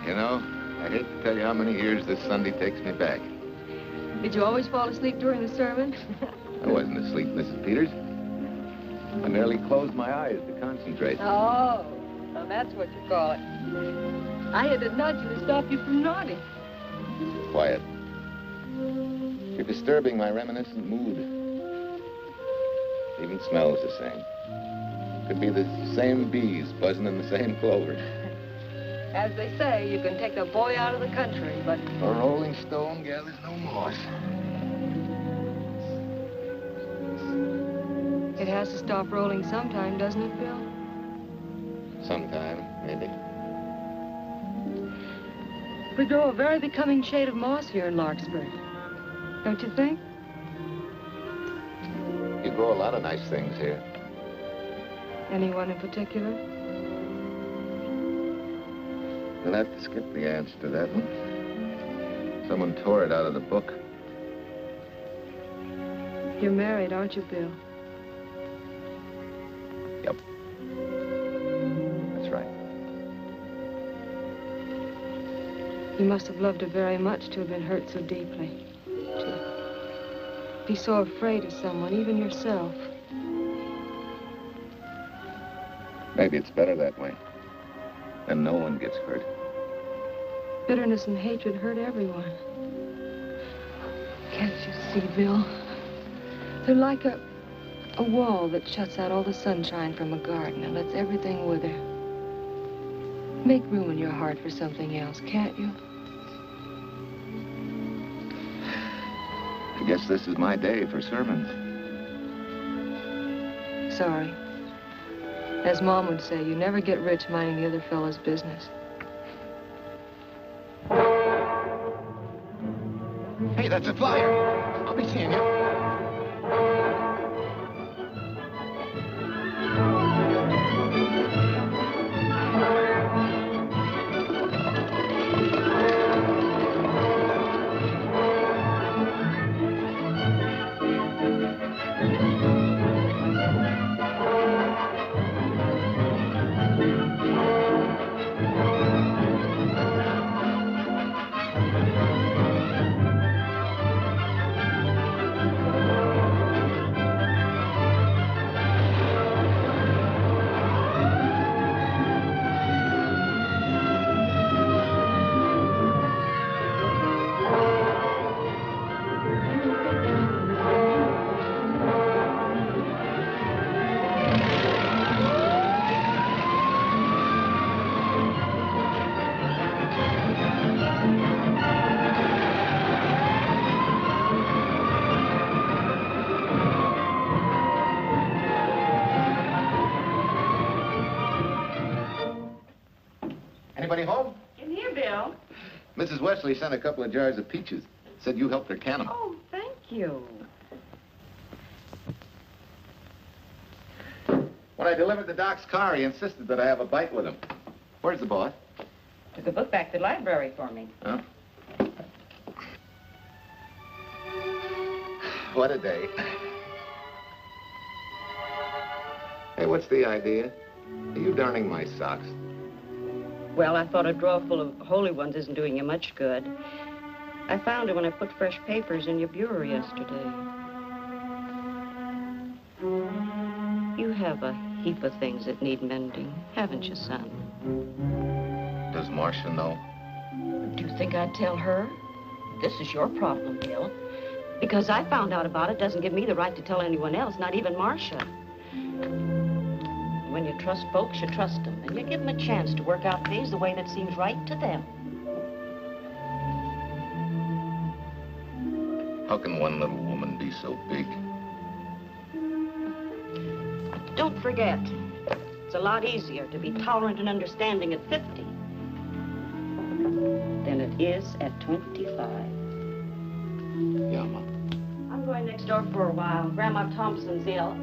You know, I hate to tell you how many years this Sunday takes me back. Did you always fall asleep during the sermon? I wasn't asleep, Mrs. Peters. I merely closed my eyes to concentrate. Oh, so that's what you call it. I had to nudge you to stop you from nodding. Quiet. You're disturbing my reminiscent mood. Even smells the same. Could be the same bees buzzing in the same clover. As they say, you can take a boy out of the country, but... A rolling stone gathers no moss. It has to stop rolling sometime, doesn't it, Bill? Sometime, maybe. We grow a very becoming shade of moss here in Larkspur. Don't you think? You grow a lot of nice things here. Anyone in particular? You'll have to skip the answer to that one. Someone tore it out of the book. You're married, aren't you, Bill? Yep. That's right. You must have loved her very much to have been hurt so deeply. To be so afraid of someone, even yourself. Maybe it's better that way. Then no one gets hurt. Bitterness and hatred hurt everyone. Can't you see, Bill? They're like a wall that shuts out all the sunshine from a garden and lets everything wither. Make room in your heart for something else, can't you? I guess this is my day for sermons. Sorry. As Mom would say, you never get rich minding the other fellow's business. Hey, that's a flyer. I'll be seeing you. Anybody home? In here, Bill. Mrs. Wesley sent a couple of jars of peaches. Said you helped her can them. Oh, thank you. When I delivered the doc's car, he insisted that I have a bite with him. Where's the boss? Took a book back to the library for me. Huh? What a day. Hey, what's the idea? Are you darning my socks? Well, I thought a drawer full of holy ones isn't doing you much good. I found it when I put fresh papers in your bureau yesterday. You have a heap of things that need mending, haven't you, son? Does Marcia know? Do you think I'd tell her? This is your problem, Bill. Because I found out about it doesn't give me the right to tell anyone else, not even Marcia. When you trust folks, you trust them, and you give them a chance to work out things the way that seems right to them. How can one little woman be so big? Don't forget, it's a lot easier to be tolerant and understanding at 50 than it is at 25. Yeah, Ma. I'm going next door for a while. Grandma Thompson's ill.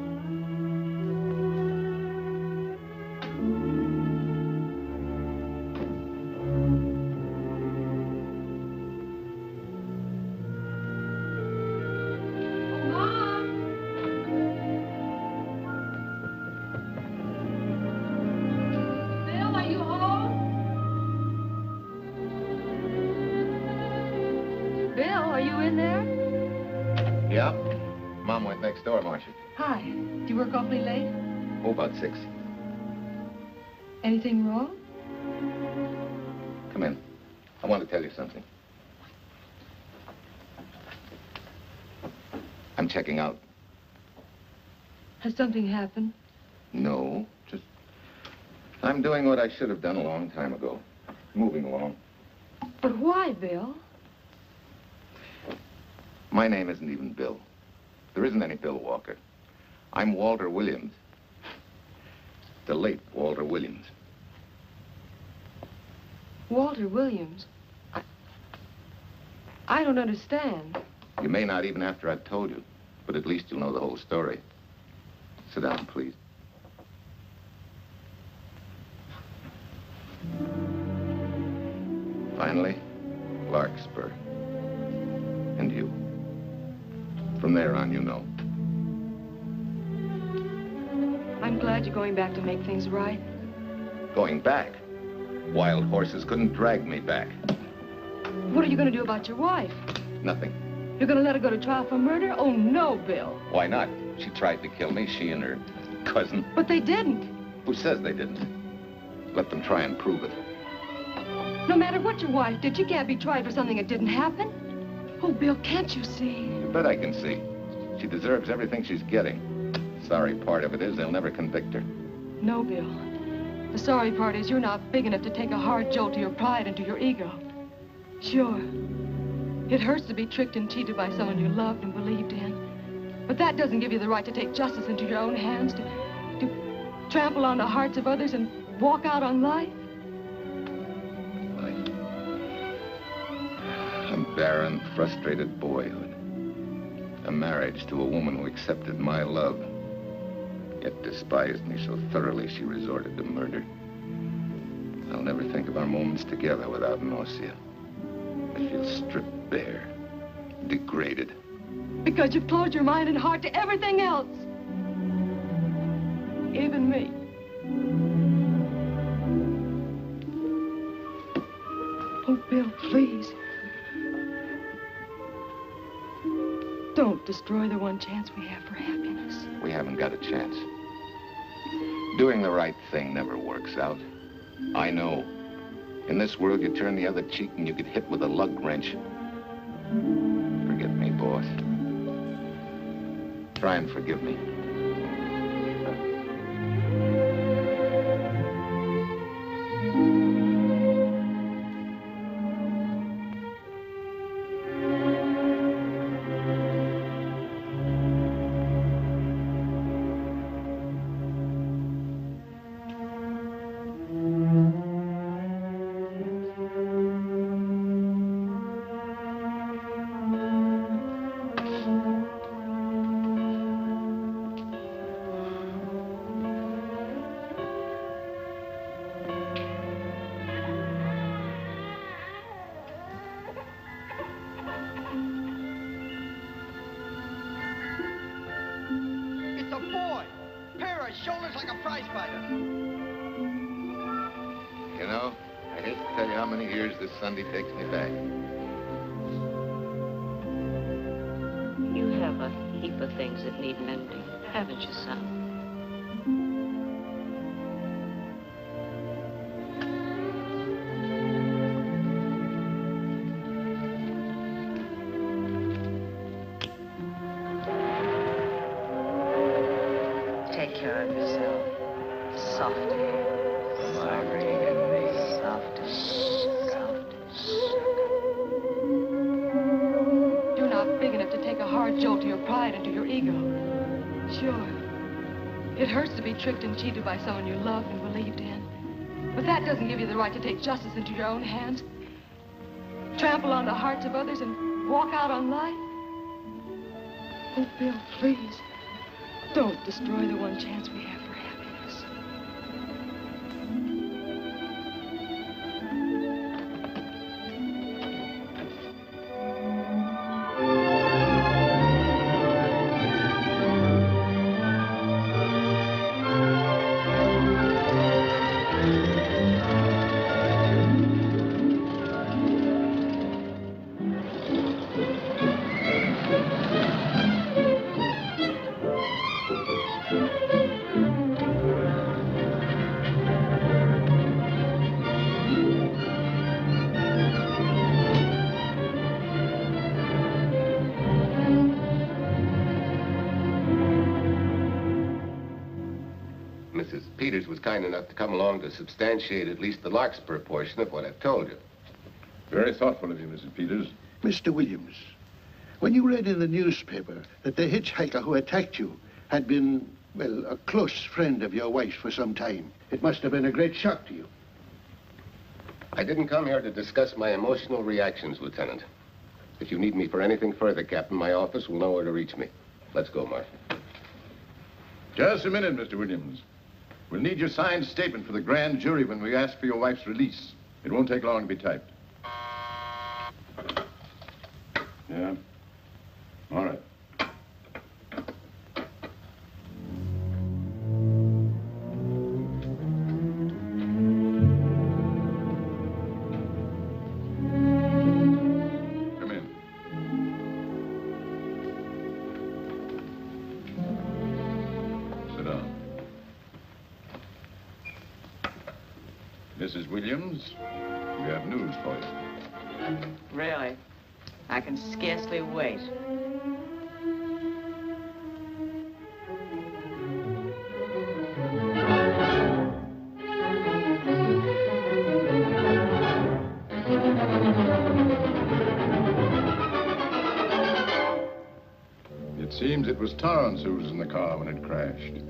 Next door, Marcia. Hi. Do you work awfully late? Oh, about 6. Anything wrong? Come in. I want to tell you something. I'm checking out. Has something happened? No, just... I'm doing what I should have done a long time ago. Moving along. But why, Bill? My name isn't even Bill. There isn't any Bill Walker. I'm Walter Williams. The late Walter Williams. Walter Williams? I don't understand. You may not even after I've told you, but at least you'll know the whole story. Sit down, please. Finally, Larkspur. And you. From there on, you know. I'm glad you're going back to make things right. Going back? Wild horses couldn't drag me back. What are you going to do about your wife? Nothing. You're going to let her go to trial for murder? Oh, no, Bill. Why not? She tried to kill me, she and her cousin. But they didn't. Who says they didn't? Let them try and prove it. No matter what your wife did, she can't be tried for something that didn't happen. Oh, Bill, can't you see? You bet I can see. She deserves everything she's getting. Sorry part of it is they'll never convict her. No, Bill. The sorry part is you're not big enough to take a hard jolt to your pride and to your ego. Sure. It hurts to be tricked and cheated by someone you loved and believed in. But that doesn't give you the right to take justice into your own hands, to trample on the hearts of others and walk out on life. A barren, frustrated boyhood. A marriage to a woman who accepted my love, yet despised me so thoroughly she resorted to murder. I'll never think of our moments together without nausea. I feel stripped bare, degraded. Because you've closed your mind and heart to everything else. Even me. Oh, Bill, please. Don't destroy the one chance we have for happiness. We haven't got a chance. Doing the right thing never works out. I know. In this world, you turn the other cheek and you get hit with a lug wrench. Forget me, boss. Try and forgive me. Shoulders like a prize fighter. You know, I hate to tell you how many years this Sunday takes me back. You have a heap of things that need mending, haven't you, son? Take care of yourself. Soft. Sorry. Soft. You're not big enough to take a hard jolt to your pride and to your ego. Sure. It hurts to be tricked and cheated by someone you loved and believed in. But that doesn't give you the right to take justice into your own hands. Trample on the hearts of others and walk out on life. Oh, Bill, please. Don't destroy the one chance we have for happiness. Mrs. Peters was kind enough to come along to substantiate at least the Larkspur portion of what I've told you. Very thoughtful of you, Mrs. Peters. Mr. Williams, when you read in the newspaper that the hitchhiker who attacked you had been, well, a close friend of your wife's for some time, it must have been a great shock to you. I didn't come here to discuss my emotional reactions, Lieutenant. If you need me for anything further, Captain, my office will know where to reach me. Let's go, Marshal. Just a minute, Mr. Williams. We'll need your signed statement for the grand jury when we ask for your wife's release. It won't take long to be typed. Yeah? All right. Come in. Sit down. Mrs. Williams, we have news for you. Really? I can scarcely wait. It seems it was Torrance who was in the car when it crashed.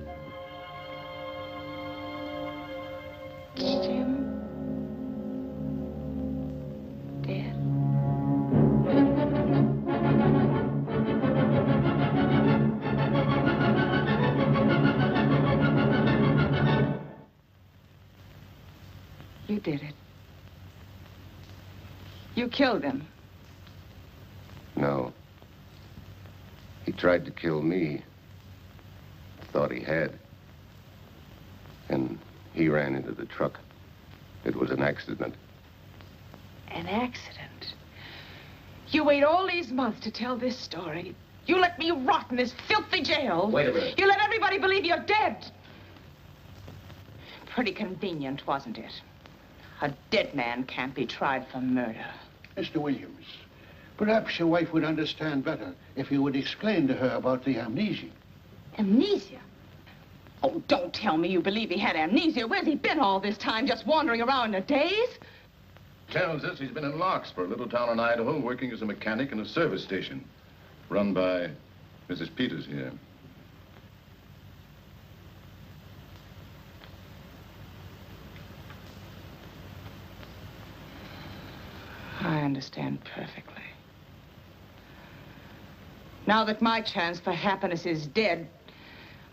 Jim? Dead? You did it. You killed him. No. He tried to kill me. Thought he had. And he ran into the truck. It was an accident. An accident? You wait all these months to tell this story. You let me rot in this filthy jail. Wait a minute. You let everybody believe you're dead. Pretty convenient, wasn't it? A dead man can't be tried for murder. Mr. Williams, perhaps your wife would understand better if you would explain to her about the amnesia. Amnesia? Oh, don't tell me you believe he had amnesia. Where's he been all this time, just wandering around in a daze? Tells us he's been in Locks for a little town in Idaho, working as a mechanic in a service station, run by Mrs. Peters here. I understand perfectly. Now that my chance for happiness is dead,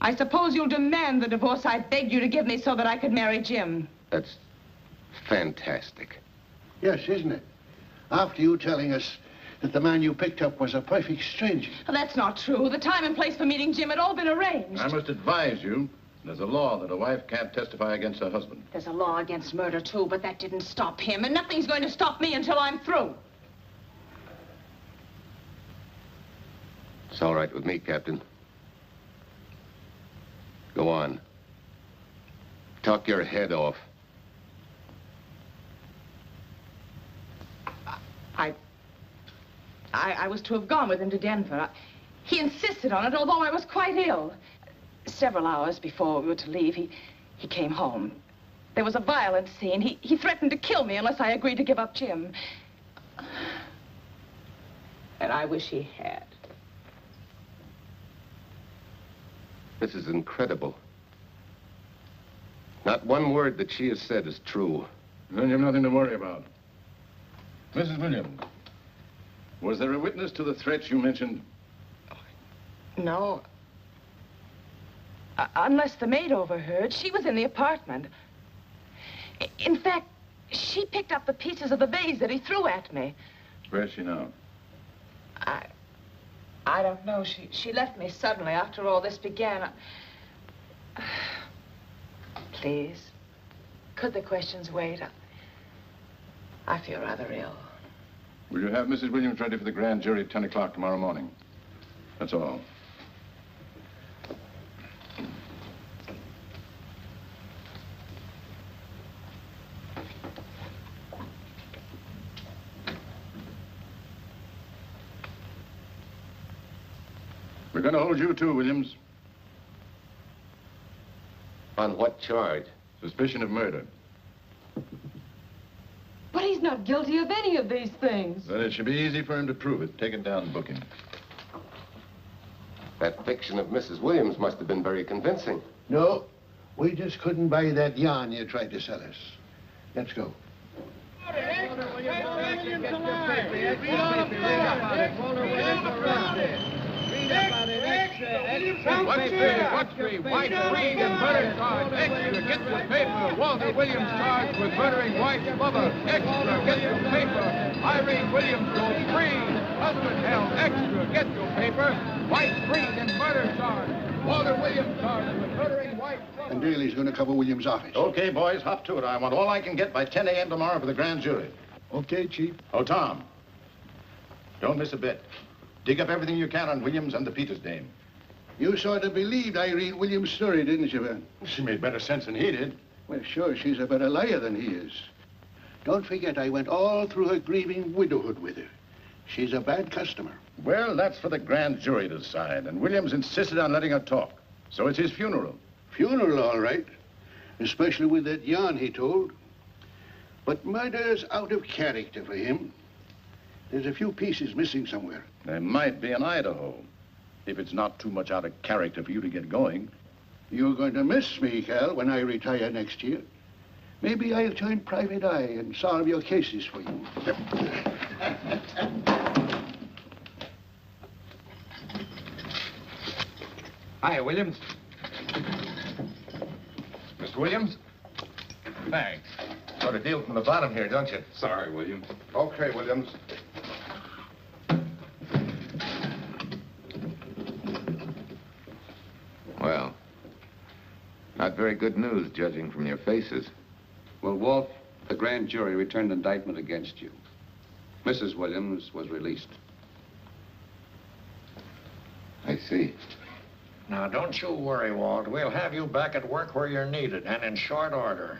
I suppose you'll demand the divorce I begged you to give me so that I could marry Jim. That's fantastic. Yes, isn't it? After you telling us that the man you picked up was a perfect stranger. Well, that's not true. The time and place for meeting Jim had all been arranged. I must advise you, there's a law that a wife can't testify against her husband. There's a law against murder, too, but that didn't stop him, and nothing's going to stop me until I'm through. It's all right with me, Captain. Go on. Talk your head off. I was to have gone with him to Denver. He insisted on it, although I was quite ill. Several hours before we were to leave, he came home. There was a violent scene. He threatened to kill me unless I agreed to give up Jim. And I wish he had. This is incredible. Not one word that she has said is true. Then you've nothing to worry about. Mrs. Williams, was there a witness to the threats you mentioned? No. Unless the maid overheard. She was in the apartment. In fact, she picked up the pieces of the vase that he threw at me. Where's she now? I don't know. She left me suddenly after all this began. Please, could the questions wait? I feel rather ill. Will you have Mrs. Williams ready for the grand jury at 10 o'clock tomorrow morning? That's all. We're going to hold you too, Williams. On what charge? Suspicion of murder. But he's not guilty of any of these things. Then it should be easy for him to prove it. Take it down and book him. That fiction of Mrs. Williams must have been very convincing. No, we just couldn't buy that yarn you tried to sell us. Let's go. What's three? White, Reed, and murder charge. Extra, get your paper. Walter Williams charged with murdering White's mother. Extra, get your paper. Irene Williams goes free. Husband held. Extra, get your paper. White, Reed, and murder charge. Walter Williams charged with murdering White's mother. And Daly's going to cover Williams' office. Okay, boys, hop to it. I want all I can get by 10 a.m. tomorrow for the grand jury. Okay, Chief. Oh, Tom, don't miss a bit. Dig up everything you can on Williams and the Peters dame. You sort of believed Irene Williams' story, didn't you, Ben? She made better sense than he did. Well, sure, she's a better liar than he is. Don't forget, I went all through her grieving widowhood with her. She's a bad customer. Well, that's for the grand jury to decide, and Williams insisted on letting her talk. So it's his funeral. Funeral, all right. Especially with that yarn he told. But murder's out of character for him. There's a few pieces missing somewhere. There might be in Idaho, if it's not too much out of character for you to get going. You're going to miss me, Cal, when I retire next year. Maybe I'll join Private Eye and solve your cases for you. Hi, Williams. Mr. Williams? Thanks. Got a deal from the bottom here, don't you? Sorry, William. Okay, Williams. Well, not very good news, judging from your faces. Well, Walt, the grand jury returned indictment against you. Mrs. Williams was released. I see. Now, don't you worry, Walt. We'll have you back at work where you're needed, and in short order.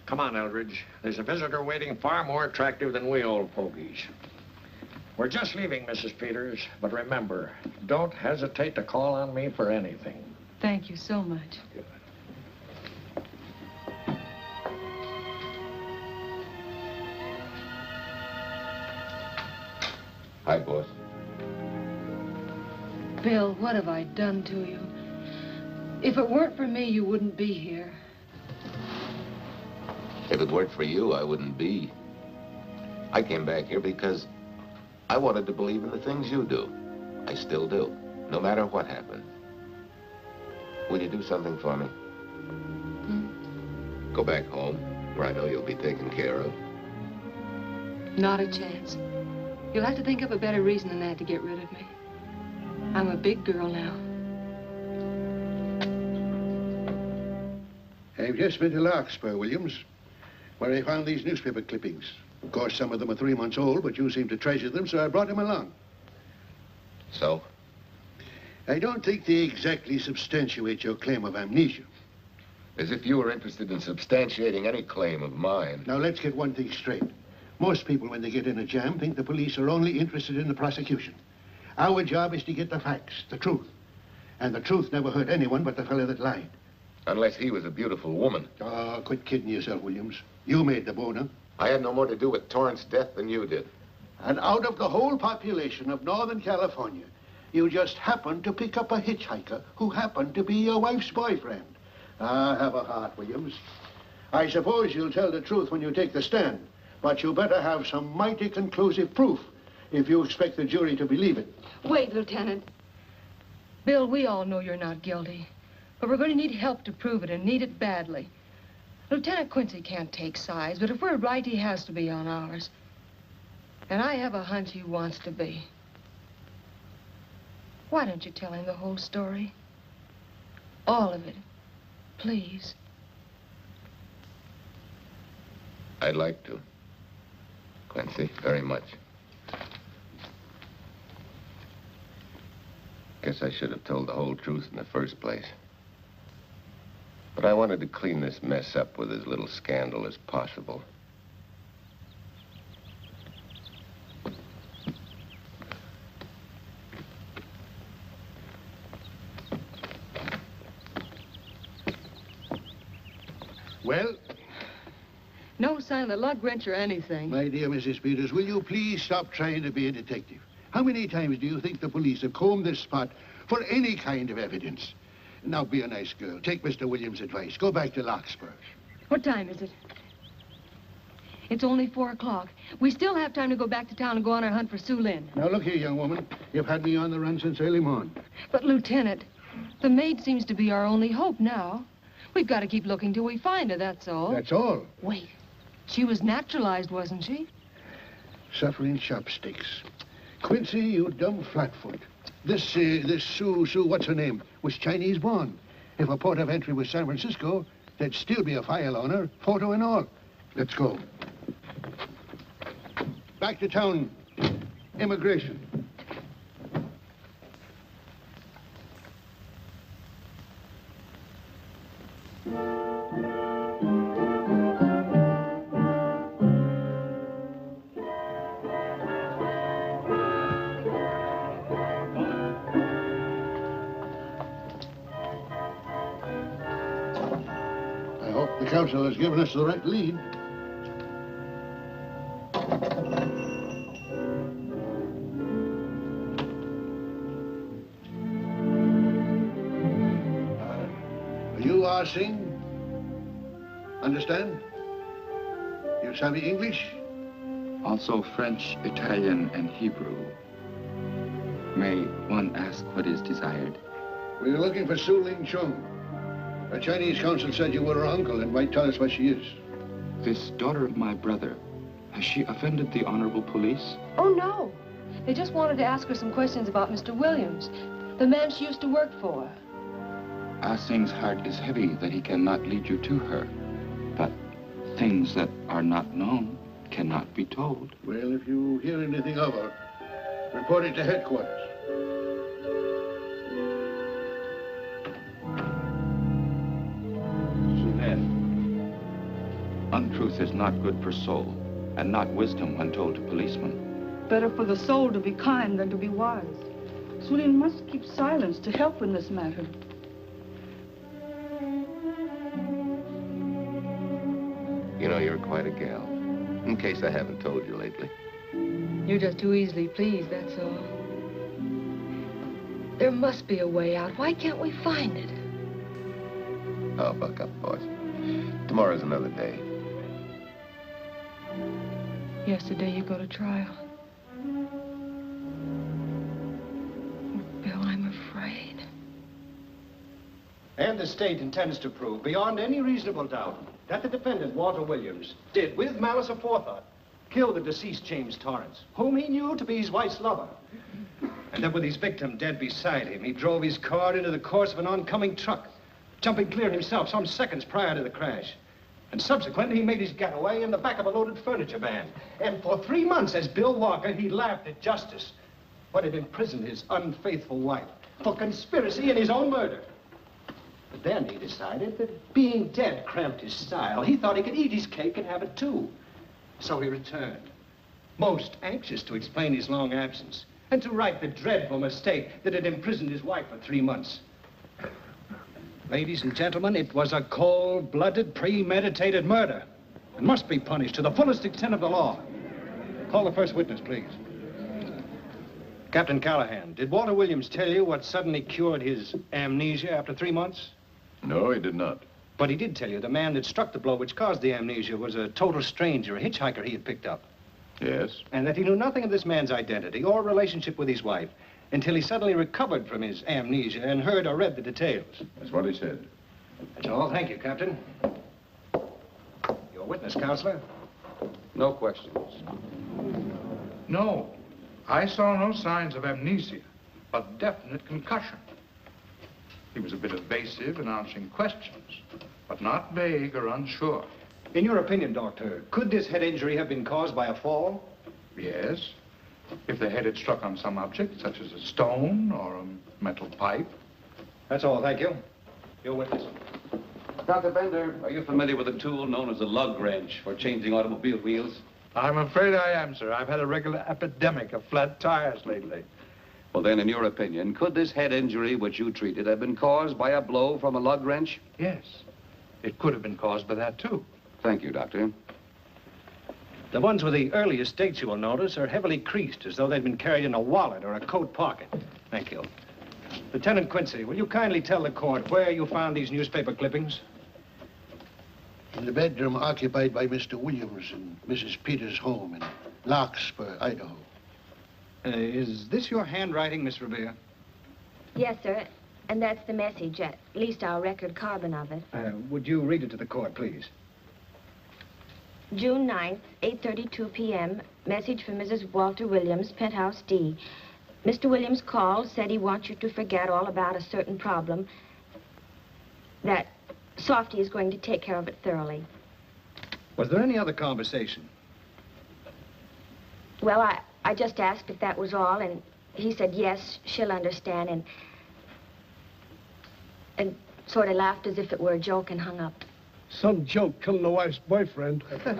Come on, Eldridge. There's a visitor waiting far more attractive than we old fogies. We're just leaving, Mrs. Peters, but remember, don't hesitate to call on me for anything. Thank you so much. Hi, boss. Bill, what have I done to you? If it weren't for me, you wouldn't be here. If it weren't for you, I wouldn't be. I came back here because I wanted to believe in the things you do. I still do, no matter what happened. Will you do something for me? Go back home, where I know you'll be taken care of. Not a chance. You'll have to think up a better reason than that to get rid of me. I'm a big girl now. I've just been to Larkspur, Williams, where I found these newspaper clippings. Of course, some of them are 3 months old, but you seem to treasure them, so I brought them along. So? I don't think they exactly substantiate your claim of amnesia. As if you were interested in substantiating any claim of mine. Now, let's get one thing straight. Most people, when they get in a jam, think the police are only interested in the prosecution. Our job is to get the facts, the truth. And the truth never hurt anyone but the fellow that lied. Unless he was a beautiful woman. Oh, quit kidding yourself, Williams. You made the boner. I had no more to do with Torrance's death than you did. And out of the whole population of Northern California, you just happened to pick up a hitchhiker who happened to be your wife's boyfriend. Ah, have a heart, Williams. I suppose you'll tell the truth when you take the stand, but you better have some mighty conclusive proof if you expect the jury to believe it. Wait, Lieutenant. Bill, we all know you're not guilty, but we're going to need help to prove it, and need it badly. Lieutenant Quincy can't take sides, but if we're right, he has to be on ours. And I have a hunch he wants to be. Why don't you tell him the whole story? All of it. Please. I'd like to. Quincy, very much. Guess I should have told the whole truth in the first place. But I wanted to clean this mess up with as little scandal as possible. Well? No sign of the lug wrench or anything. My dear Mrs. Peters, will you please stop trying to be a detective? How many times do you think the police have combed this spot for any kind of evidence? Now, be a nice girl. Take Mr. Williams' advice. Go back to Larkspur. What time is it? It's only 4 o'clock. We still have time to go back to town and go on our hunt for Sue Lynn. Now, look here, young woman. You've had me on the run since early morning. But, Lieutenant, the maid seems to be our only hope now. We've got to keep looking till we find her, that's all. That's all? Wait. She was naturalized, wasn't she? Suffering chopsticks. Quincy, you dumb flatfoot. This Sue, what's her name, was Chinese born. If her port of entry was San Francisco, there'd still be a file on her, photo and all. Let's go. Back to town. Immigration. counsel has given us the right lead. You are Singh? Understand? You savvy English? Also French, Italian, and Hebrew. May one ask what is desired? We're looking for Su Ling Chung. The Chinese consul said you were her uncle and might tell us what she is. This daughter of my brother, has she offended the honorable police? Oh, no. They just wanted to ask her some questions about Mr. Williams, the man she used to work for. Ah Singh's heart is heavy that he cannot lead you to her. But things that are not known cannot be told. Well, if you hear anything of her, report it to headquarters. Untruth is not good for soul, and not wisdom when told to policemen. Better for the soul to be kind than to be wise. Sulin must keep silence to help in this matter. You know, you're quite a gal. In case I haven't told you lately. You're just too easily pleased, that's all. There must be a way out. Why can't we find it? Oh, buck up, boys. Tomorrow's another day. Yesterday you go to trial. Oh, Bill, I'm afraid. And the state intends to prove, beyond any reasonable doubt, that the defendant, Walter Williams, did, with malice aforethought, kill the deceased James Torrance, whom he knew to be his wife's lover. And that with his victim dead beside him, he drove his car into the course of an oncoming truck, jumping clear himself some seconds prior to the crash. And subsequently, he made his getaway in the back of a loaded furniture van. And for 3 months, as Bill Walker, he laughed at justice when it imprisoned his unfaithful wife for conspiracy in his own murder. But then he decided that being dead cramped his style. He thought he could eat his cake and have it too. So he returned, most anxious to explain his long absence and to right the dreadful mistake that had imprisoned his wife for 3 months. Ladies and gentlemen, it was a cold-blooded, premeditated murder and must be punished to the fullest extent of the law. Call the first witness, please. Captain Callahan, did Walter Williams tell you what suddenly cured his amnesia after 3 months? No, he did not. But he did tell you the man that struck the blow which caused the amnesia was a total stranger, a hitchhiker he had picked up. Yes? And that he knew nothing of this man's identity or relationship with his wife until he suddenly recovered from his amnesia and heard or read the details. That's what he said. That's all. Thank you, Captain. Your witness, Counselor. No questions. No. I saw no signs of amnesia, but definite concussion. He was a bit evasive in answering questions, but not vague or unsure. In your opinion, Doctor, could this head injury have been caused by a fall? Yes. If the head had struck on some object, such as a stone or a metal pipe. That's all, thank you. Your witness. Dr. Bender, are you familiar with a tool known as a lug wrench for changing automobile wheels? I'm afraid I am, sir. I've had a regular epidemic of flat tires lately. Well, then, in your opinion, could this head injury which you treated have been caused by a blow from a lug wrench? Yes. It could have been caused by that, too. Thank you, Doctor. The ones with the earliest dates, you will notice, are heavily creased, as though they'd been carried in a wallet or a coat pocket. Thank you. Lieutenant Quincy, will you kindly tell the court where you found these newspaper clippings? In the bedroom occupied by Mr. Williams and Mrs. Peters' home in Larkspur, Idaho. Is this your handwriting, Miss Revere? Yes, sir. And that's the message, at least our record carbon of it. Would you read it to the court, please? June 9th, 8:32 p.m. Message from Mrs. Walter Williams, Penthouse D. Mr. Williams called, said he wants you to forget all about a certain problem, that Softy is going to take care of it thoroughly. Was there any other conversation? Well, I just asked if that was all, and he said yes, she'll understand, and sort of laughed as if it were a joke and hung up. Some joke killing the wife's boyfriend. That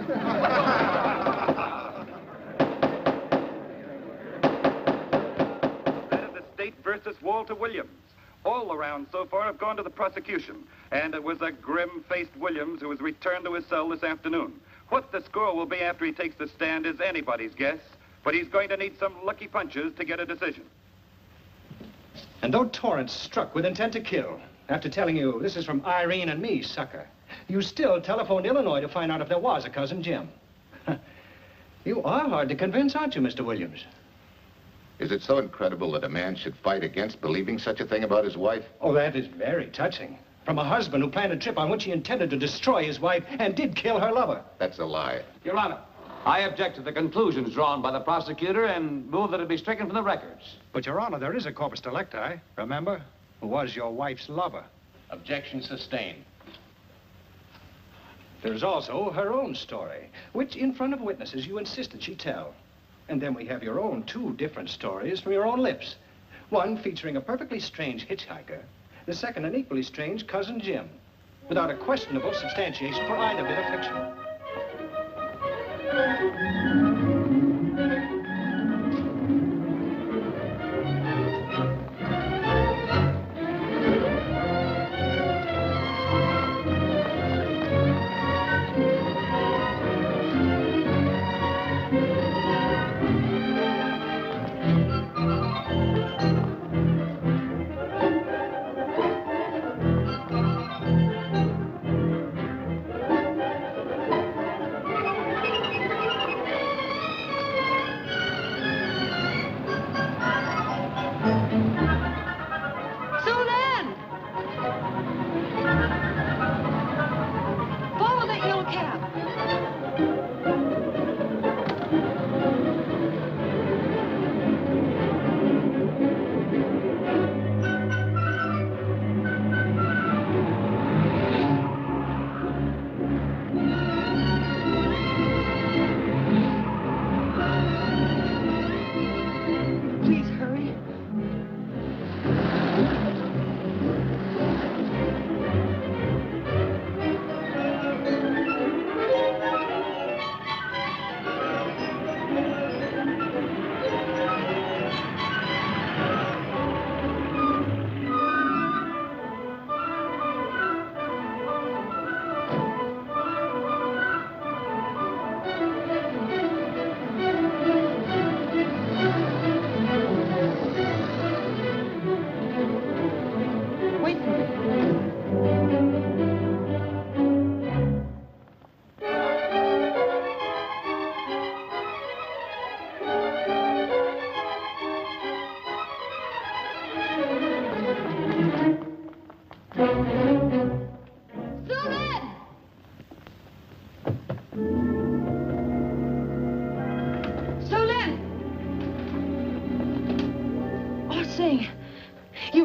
is the state versus Walter Williams. All the rounds so far have gone to the prosecution, And it was a grim-faced Williams who was returned to his cell this afternoon. What the score will be after he takes the stand is anybody's guess, but he's going to need some lucky punches to get a decision. And though Torrance struck with intent to kill, after telling you this is from Irene and me, sucker, you still telephoned Illinois to find out if there was a cousin Jim. You are hard to convince, aren't you, Mr. Williams? Is it so incredible that a man should fight against believing such a thing about his wife? Oh, that is very touching. From a husband who planned a trip on which he intended to destroy his wife and did kill her lover. That's a lie. Your Honor, I object to the conclusions drawn by the prosecutor and move that it be stricken from the records. But, Your Honor, there is a corpus delicti, remember? Who was your wife's lover. Objection sustained. There's also her own story, which in front of witnesses you insisted she tell. And then we have your own two different stories from your own lips. One featuring a perfectly strange hitchhiker, the second an equally strange cousin Jim, without a questionable substantiation for either bit of fiction.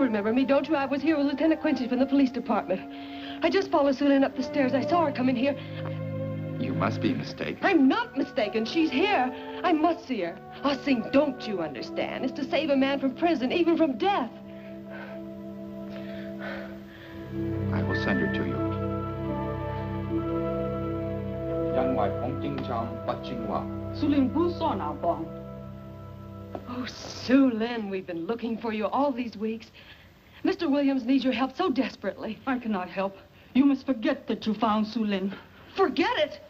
Remember me, don't you? I was here with Lieutenant Quincy from the police department. I just followed Sulin up the stairs. I saw her come in here. You must be mistaken. I'm not mistaken. She's here. I must see her. Our thing, don't you understand, is to save a man from prison, even from death. I will send her to you. Oh, Sulin, we've been looking for you all these weeks. Mr. Williams needs your help so desperately. I cannot help. You must forget that you found Sulin. Forget it?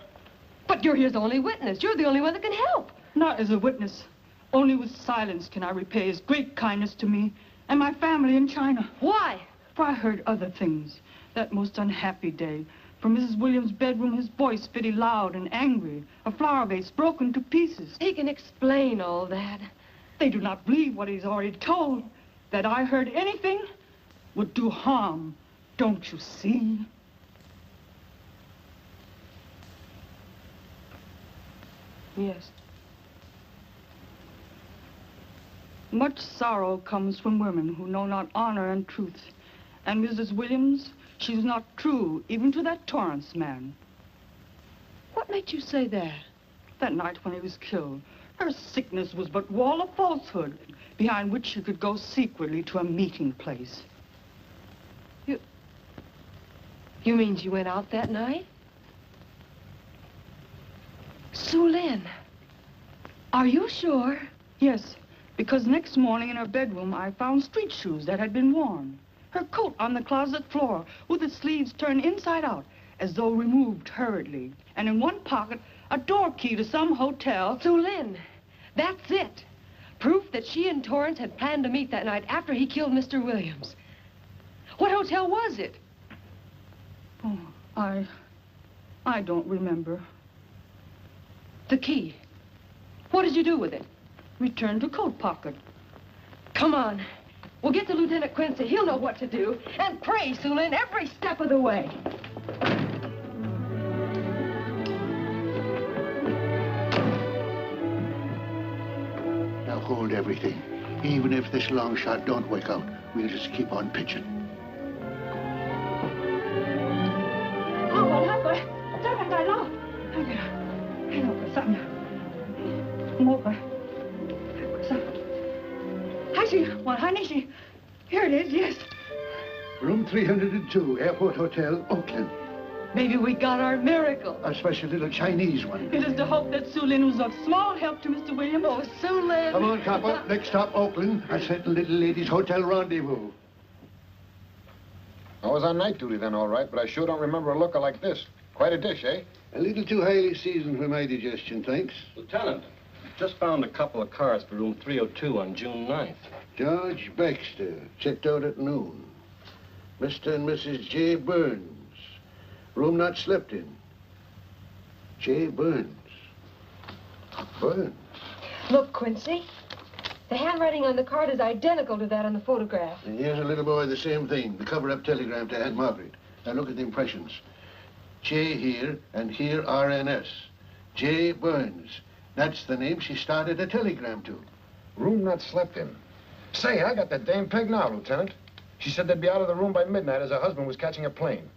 But you're his only witness. You're the only one that can help. Not as a witness. Only with silence can I repay his great kindness to me and my family in China. Why? For I heard other things. That most unhappy day. From Mrs. Williams' bedroom, his voice very loud and angry. A flower vase broken to pieces. He can explain all that. They do not believe what he's already told. That I heard anything would do harm. Don't you see? Yes. Much sorrow comes from women who know not honor and truth. And Mrs. Williams, she's not true, even to that Torrance man. What made you say that? That night when he was killed, her sickness was but wall of falsehood, behind which she could go secretly to a meeting place. You mean she went out that night? Sulin, are you sure? Yes, because next morning in her bedroom I found street shoes that had been worn. Her coat on the closet floor, with its sleeves turned inside out, as though removed hurriedly. And in one pocket, a door key to some hotel. Sue Lynn, that's it. Proof that she and Torrance had planned to meet that night after he killed Mr. Williams. What hotel was it? Oh, I don't remember. The key. What did you do with it? Returned to coat pocket. Come on. We'll get to Lieutenant Quincy. He'll know what to do. And pray, Sue Lynn, every step of the way. Now hold everything. Even if this long shot don't work out, we'll just keep on pitching. Here it is, yes. Room 302, Airport Hotel, Oakland. Maybe we got our miracle. A special little Chinese one. It is to hope that Sue Lynn was of small help to Mr. Williams. Oh, Sue Lynn. Come on, copper. Next stop, Oakland. I set the little lady's hotel rendezvous. I was on night duty then, all right, but I sure don't remember a looker like this. Quite a dish, eh? A little too highly seasoned for my digestion, thanks. Lieutenant, just found a couple of cars for room 302 on June 9th. George Baxter, checked out at noon. Mr. and Mrs. J. Burns. Room not slept in. J. Burns. Burns. Look, Quincy. The handwriting on the card is identical to that on the photograph. And here's a little boy, the same thing. The cover-up telegram to Aunt Margaret. Now look at the impressions. J here, and here RNS. J. Burns. That's the name she started a telegram to. Room not slept in. Say, I got that dame pegged now, Lieutenant. She said they'd be out of the room by midnight as her husband was catching a plane.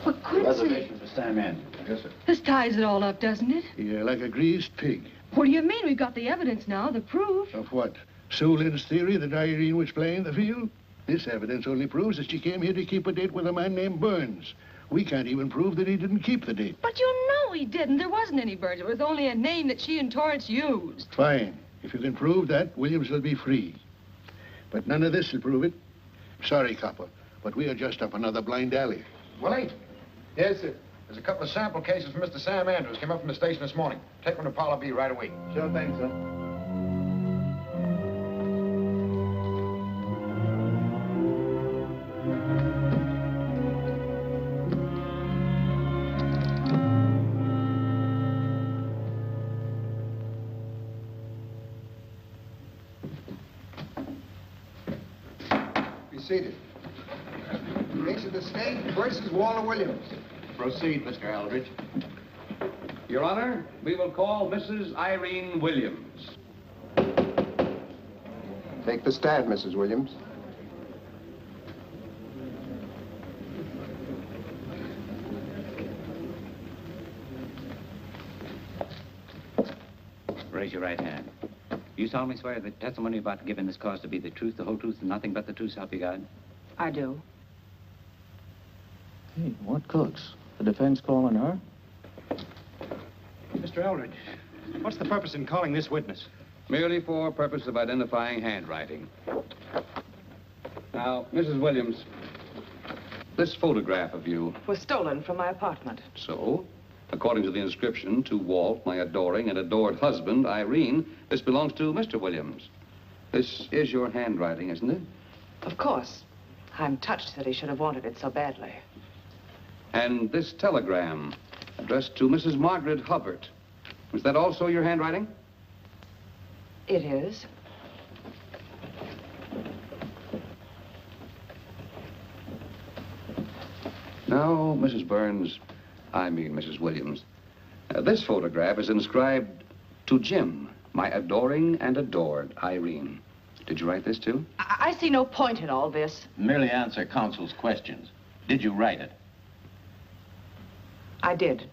But Quincy... Reservation for Sam Andrews. Yes, sir. This ties it all up, doesn't it? Yeah, like a greased pig. What do you mean? We've got the evidence now, the proof. Of what? Sue Lynn's theory that Irene was playing the field? This evidence only proves that she came here to keep a date with a man named Burns. We can't even prove that he didn't keep the date. But you know he didn't. There wasn't any Burns. It was only a name that she and Torrance used. Fine. If you can prove that, Williams will be free. But none of this will prove it. Sorry, copper, but we are just up another blind alley. Well, ain't. Yes, sir. There's a couple of sample cases from Mr. Sam Andrews. Came up from the station this morning. Take them to Parlor B right away. Sure thing, sir. Be seated. Case of the state versus Walter Williams. Proceed, Mr. Aldridge. Your Honor, we will call Mrs. Irene Williams. Take the stand, Mrs. Williams. Raise your right hand. You solemnly swear that testimony about to give in this cause to be the truth, the whole truth, and nothing but the truth, so help you God? I do. Hey, what cooks? The defense calling her? Mr. Eldridge, what's the purpose in calling this witness? Merely for purpose of identifying handwriting. Now, Mrs. Williams, this photograph of you... Was stolen from my apartment. So, according to the inscription, to Walt, my adoring and adored husband, Irene, this belongs to Mr. Williams. This is your handwriting, isn't it? Of course. I'm touched that he should have wanted it so badly. And this telegram, addressed to Mrs. Margaret Hubbard. Was that also your handwriting? It is. Now, Mrs. Burns, I mean Mrs. Williams, this photograph is inscribed to Jim, my adoring and adored Irene. Did you write this, too? I see no point in all this. Merely answer counsel's questions. Did you write it? I did.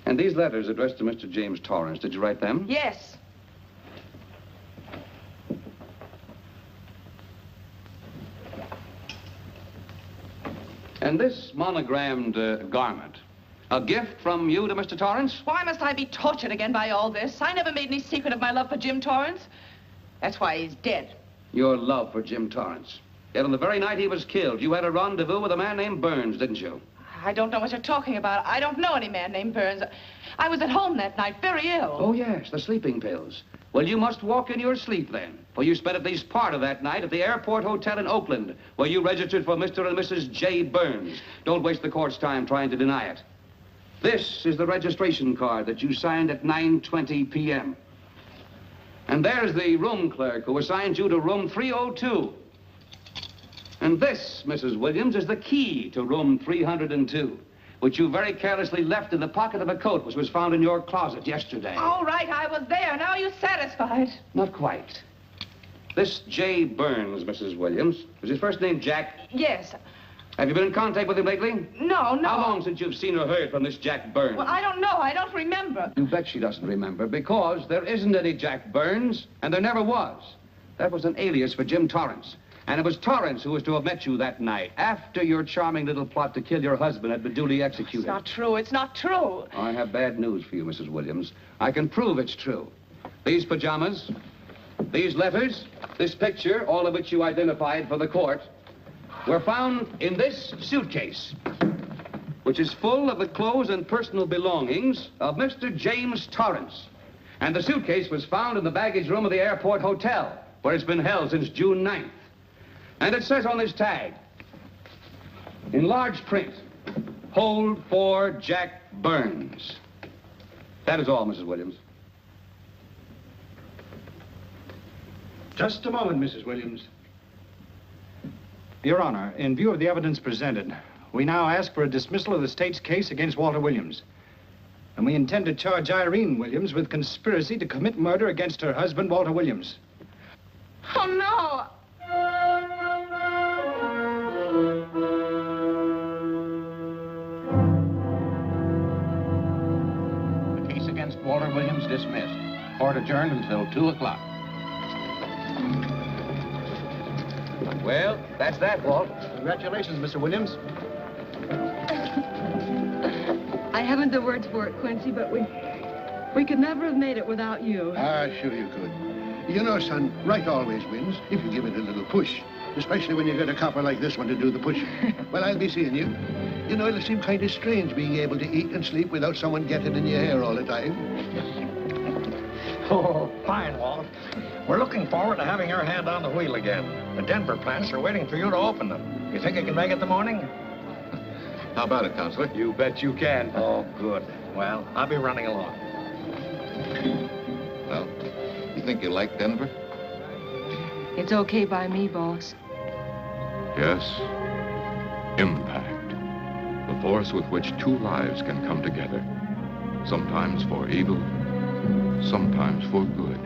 And these letters addressed to Mr. James Torrance, did you write them? Yes. And this monogrammed garment, A gift from you to Mr. Torrance? Why must I be tortured again by all this? I never made any secret of my love for Jim Torrance. That's why he's dead. Your love for Jim Torrance. Yet on the very night he was killed, you had a rendezvous with a man named Burns, didn't you? I don't know what you're talking about. I don't know any man named Burns. I was at home that night, very ill. Oh, yes, the sleeping pills. Well, you must walk in your sleep then, for you spent at least part of that night at the Airport Hotel in Oakland, where you registered for Mr. and Mrs. J. Burns. Don't waste the court's time trying to deny it. This is the registration card that you signed at 9:20 p.m. And there's the room clerk who assigned you to room 302. And this, Mrs. Williams, is the key to room 302, which you very carelessly left in the pocket of a coat which was found in your closet yesterday. All right, I was there. Now you're satisfied. Not quite. This J. Burns, Mrs. Williams, was his first name Jack? Yes. Have you been in contact with him lately? No. How long since you've seen or heard from this Jack Burns? Well, I don't know. I don't remember. You bet she doesn't remember, because there isn't any Jack Burns, and there never was. That was an alias for Jim Torrance. And it was Torrance who was to have met you that night, after your charming little plot to kill your husband had been duly executed. It's not true. It's not true. I have bad news for you, Mrs. Williams. I can prove it's true. These pajamas, these letters, this picture, all of which you identified for the court, were found in this suitcase, which is full of the clothes and personal belongings of Mr. James Torrance. And the suitcase was found in the baggage room of the Airport Hotel, where it's been held since June 9th. And it says on this tag, in large print, hold for Jack Burns. That is all, Mrs. Williams. Just a moment, Mrs. Williams. Your Honor, in view of the evidence presented, we now ask for a dismissal of the state's case against Walter Williams. And we intend to charge Irene Williams with conspiracy to commit murder against her husband, Walter Williams. Oh, no. The case against Walter Williams dismissed. Court adjourned until 2 o'clock. Well, that's that, Walt. Congratulations, Mr. Williams. I haven't the words for it, Quincy, but we could never have made it without you. Ah, sure you could. You know, son, right always wins if you give it a little push. Especially when you get a copper like this one to do the pushing. Well, I'll be seeing you. You know, it'll seem kind of strange being able to eat and sleep without someone getting in your hair all the time. Oh, fine, Walt. We're looking forward to having your hand on the wheel again. The Denver plants are waiting for you to open them. You think you can make it in the morning? How about it, Counselor? You bet you can. Oh, good. Well, I'll be running along. Well, you think you like Denver? It's okay by me, boss. Yes, impact. The force with which two lives can come together. Sometimes for evil, sometimes for good.